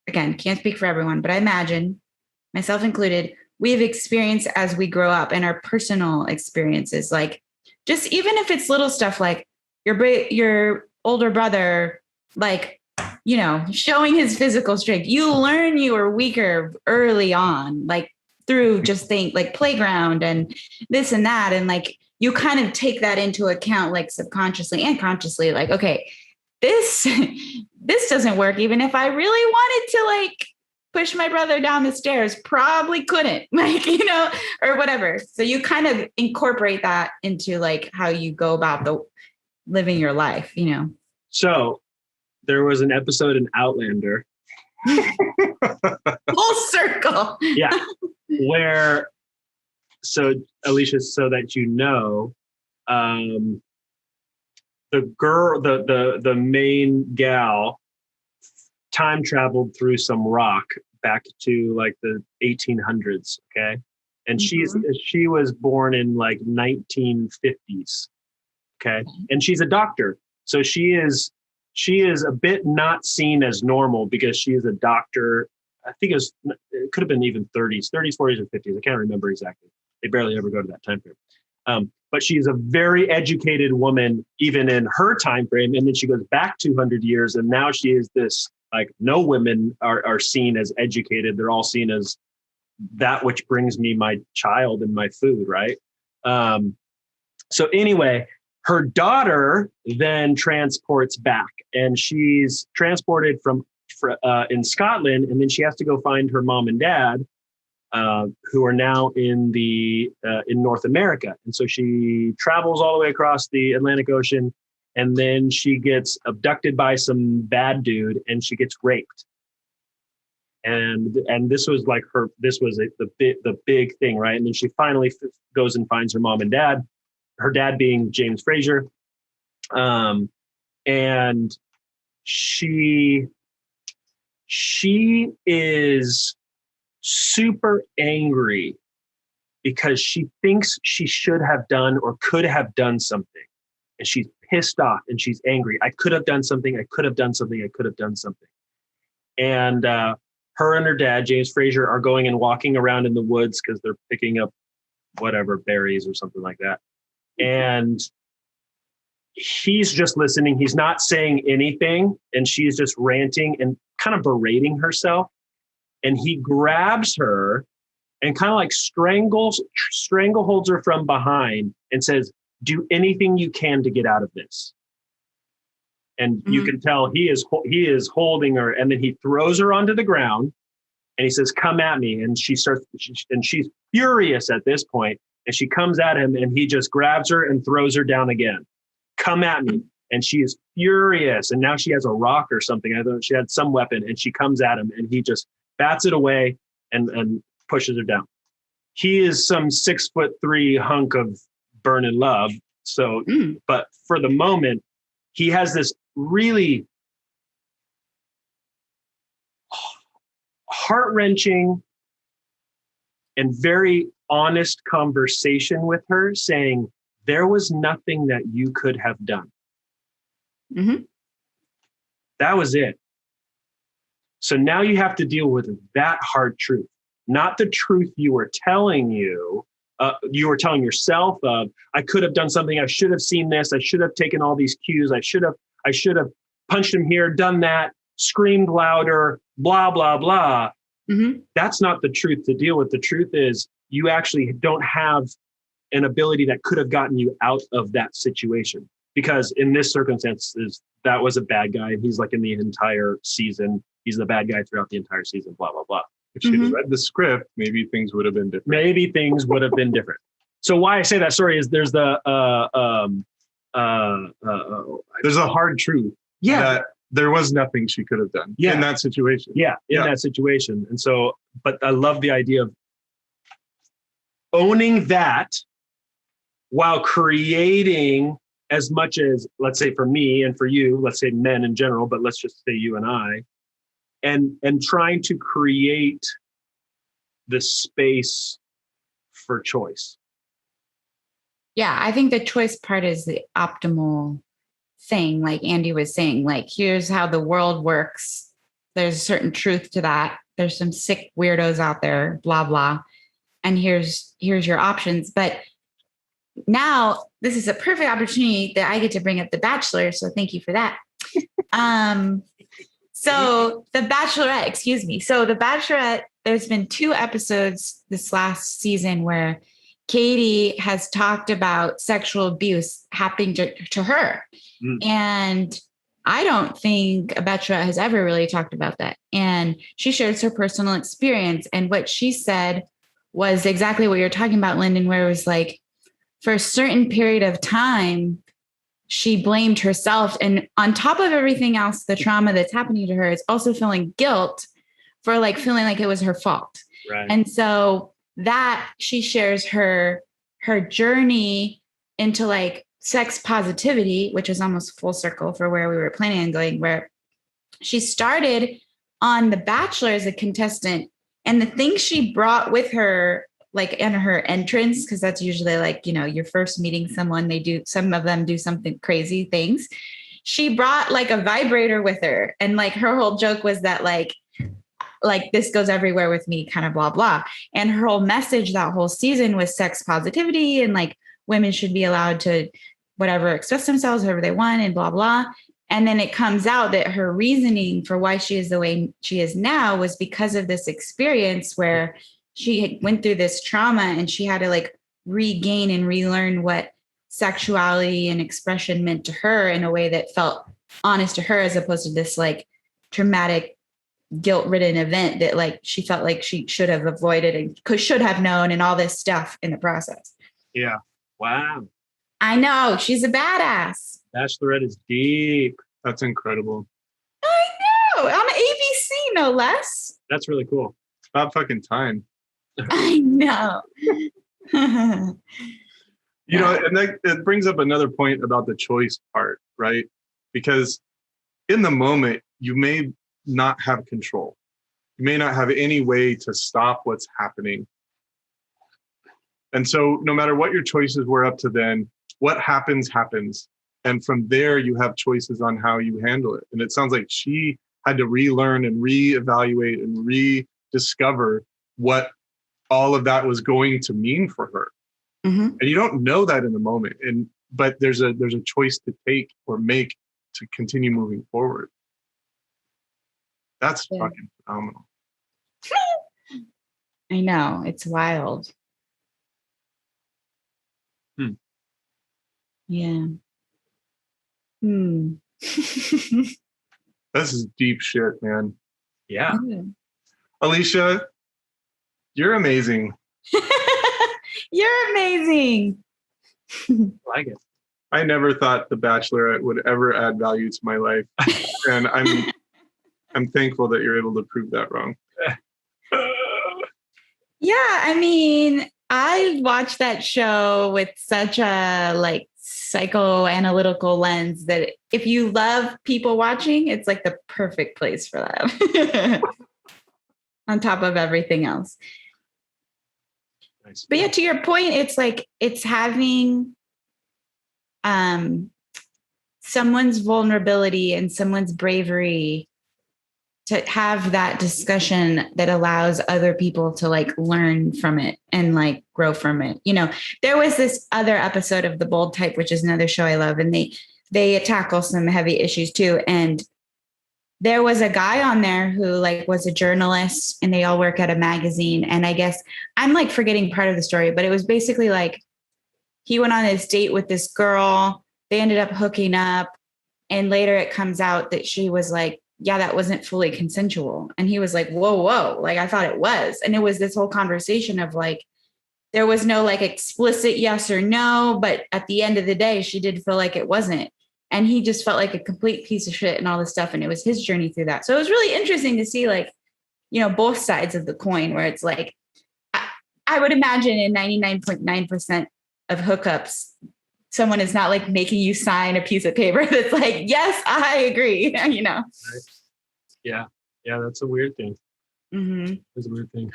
again, can't speak for everyone, but I imagine, myself included, we've experienced as we grow up and our personal experiences, like just even if it's little stuff like your older brother, like, you know, showing his physical strength, you learn you were weaker early on, like through just think like playground and this and that. And like, you kind of take that into account, like subconsciously and consciously, like, okay, this doesn't work. Even if I really wanted to like push my brother down the stairs, probably couldn't, like, you know, or whatever. So you kind of incorporate that into like how you go about living your life, you know? So there was an episode in Outlander. Full circle. Yeah. Where, so Alycia, so that you know, the girl, the main gal time traveled through some rock back to like the 1800s. Okay. And she was born in like 1950s. Okay. And she's a doctor. So she is a bit not seen as normal because she is a doctor. I think it could have been even 30s, 40s, or 50s. I can't remember exactly. They barely ever go to that time frame. But she's a very educated woman, even in her time frame. And then she goes back 200 years. And now she is this, like, no women are seen as educated. They're all seen as that which brings me my child and my food, right? So anyway, her daughter then transports back, and she's transported from in Scotland, and then she has to go find her mom and dad, who are now in North America. And so she travels all the way across the Atlantic Ocean, and then she gets abducted by some bad dude, and she gets raped. And this was like the big thing, right? And then she finally goes and finds her mom and dad. Her dad being James Fraser, and she is super angry because she thinks she should have done or could have done something, and she's pissed off and she's angry. I could have done something. I could have done something. I could have done something. And her and her dad, James Fraser, are going and walking around in the woods because they're picking up whatever berries or something like that. And he's just listening. He's not saying anything. And she's just ranting and kind of berating herself. And he grabs her and kind of like strangleholds her from behind and says, "Do anything you can to get out of this." And you can tell he is holding her. And then he throws her onto the ground and he says, "Come at me." And she's furious at this point. And she comes at him and he just grabs her and throws her down again. "Come at me." And she is furious. And now she has a rock or something. I thought she had some weapon, and she comes at him and he just bats it away and pushes her down. He is some 6'3" hunk of burning love. So, but for the moment, he has this really heart-wrenching and very honest conversation with her, saying, there was nothing that you could have done. Mm-hmm. That was it. So now you have to deal with that hard truth, not the truth you were telling yourself of, I could have done something. I should have seen this. I should have taken all these cues. I should have punched him here, done that, screamed louder, blah, blah, blah. Mm-hmm. That's not the truth to deal with. The truth is you actually don't have an ability that could have gotten you out of that situation. Because in this circumstance, that was a bad guy. He's like in the entire season. He's the bad guy throughout the entire season, blah, blah, blah. If she'd read the script, maybe things would have been different. So why I say that story is there's the there's a hard truth that there was nothing she could have done in that situation. That situation. And so, but I love the idea of owning that while creating as much as, let's say for me and for you, let's say men in general, but let's just say you and I, and trying to create the space for choice. Yeah, I think the choice part is the optimal thing. Like Andy was saying, like, here's how the world works. There's a certain truth to that. There's some sick weirdos out there, blah, blah. And here's your options. But now this is a perfect opportunity that I get to bring up The Bachelor. So thank you for that. So The Bachelorette, So The Bachelorette, there's been 2 episodes this last season where Katie has talked about sexual abuse happening to her. And I don't think a Bachelorette has ever really talked about that. And she shares her personal experience. And what she said was exactly what you're talking about, Lyndon, where it was like, for a certain period of time, she blamed herself. And on top of everything else, the trauma that's happening to her is also feeling guilt for like feeling like it was her fault. Right. And so that she shares her journey into like sex positivity, which is almost full circle for where we were planning on going, where she started on The Bachelor as a contestant. And the things she brought with her, like in her entrance, because that's usually like, you know, you're first meeting someone, some of them do something crazy things. She brought like a vibrator with her. And like her whole joke was that like this goes everywhere with me, kind of blah, blah. And her whole message that whole season was sex positivity and like women should be allowed to whatever, express themselves however they want and blah, blah. And then it comes out that her reasoning for why she is the way she is now was because of this experience where she went through this trauma and she had to like regain and relearn what sexuality and expression meant to her in a way that felt honest to her, as opposed to this like traumatic, guilt-ridden event that like she felt like she should have avoided and should have known and all this stuff in the process. Yeah. Wow. I know. She's a badass. Bachelorette is deep. That's incredible. I know. On ABC, no less. That's really cool. It's about fucking time. I know. You know, and that it brings up another point about the choice part, right? Because in the moment, you may not have control. You may not have any way to stop what's happening. And so no matter what your choices were up to then, what happens, happens. And from there, you have choices on how you handle it. And it sounds like she had to relearn and reevaluate and rediscover what all of that was going to mean for her. Mm-hmm. And you don't know that in the moment. But there's a choice to take or make to continue moving forward. That's fucking phenomenal. I know. It's wild. Yeah. This is deep shit, man. Yeah. Alycia, you're amazing. You're amazing. Like it. I never thought The Bachelorette would ever add value to my life. And I'm thankful that you're able to prove that wrong. Yeah, I mean, I watched that show with such a like psychoanalytical lens that if you love people watching, it's like the perfect place for that. On top of everything else. Nice. But yeah, to your point, it's like it's having someone's vulnerability and someone's bravery to have that discussion that allows other people to like learn from it and like grow from it. You know, there was this other episode of The Bold Type, which is another show I love, and they tackle some heavy issues too. And there was a guy on there who like was a journalist and they all work at a magazine. And I guess I'm like forgetting part of the story, but it was basically like he went on this date with this girl. They ended up hooking up. And later it comes out that she was like yeah, that wasn't fully consensual. And he was like, whoa, like I thought it was. And it was this whole conversation of like, there was no like explicit yes or no, but at the end of the day, she did feel like it wasn't. And he just felt like a complete piece of shit and all this stuff. And it was his journey through that. So it was really interesting to see like, both sides of the coin where it's like, I would imagine in 99.9% of hookups, someone is not like making you sign a piece of paper that's like, yes, I agree, Right. Yeah. Yeah. That's a weird thing. Mm-hmm. That's a weird thing.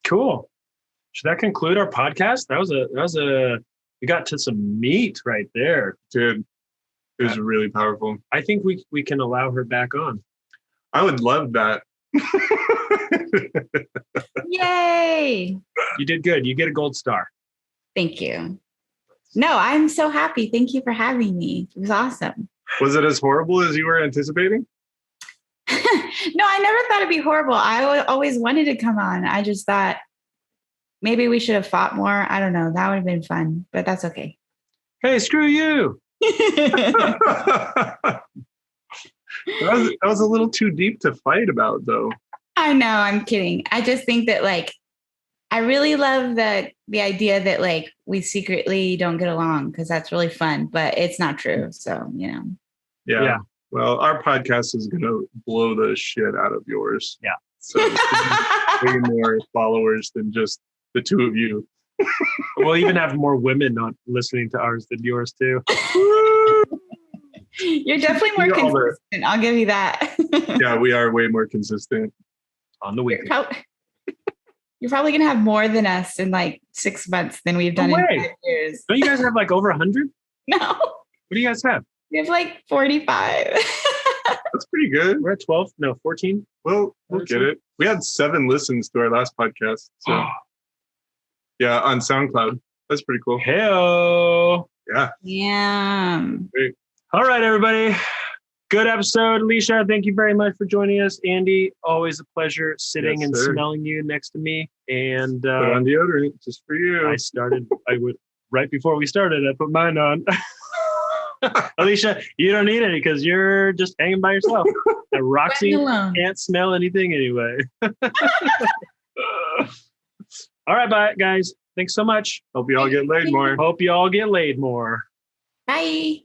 Cool. Should that conclude our podcast? We got to some meat right there. Dude, it was really powerful. I think we can allow her back on. I would love that. Yay. You did good. You get a gold star. Thank you. No, I'm so happy. Thank you for having me. It was awesome. Was it as horrible as you were anticipating? No, I never thought it'd be horrible. I always wanted to come on. I just thought maybe we should have fought more. I don't know. That would have been fun, but that's okay. Hey, screw you. That was a little too deep to fight about, though. I know. I'm kidding. I just think that like, I really love the idea that like we secretly don't get along because that's really fun, but it's not true. So, Yeah. Well, our podcast is going to blow the shit out of yours. Yeah. So way more followers than just the two of you. We'll even have more women not listening to ours than yours too. You're definitely more consistent. I'll give you that. Yeah, we are way more consistent. On the weekend. You're probably going to have more than us in like 6 months than we've done in 5 years. Don't you guys have like over 100? No. What do you guys have? We have like 45. That's pretty good. We're at 12? No, 14? Well, we'll get it. We had 7 listens to our last podcast. So yeah, on SoundCloud. That's pretty cool. Hey-o. Yeah. Yeah. Great. All right, everybody. Good episode. Alycia, thank you very much for joining us. Andy, always a pleasure sitting and smelling you next to me. And put on deodorant just for you. Right before we started, I put mine on. Alycia, you don't need any because you're just hanging by yourself. And Roxy can't smell anything anyway. All right, bye, guys. Thanks so much. Hope you all get laid more. Hope you all get laid more. Bye.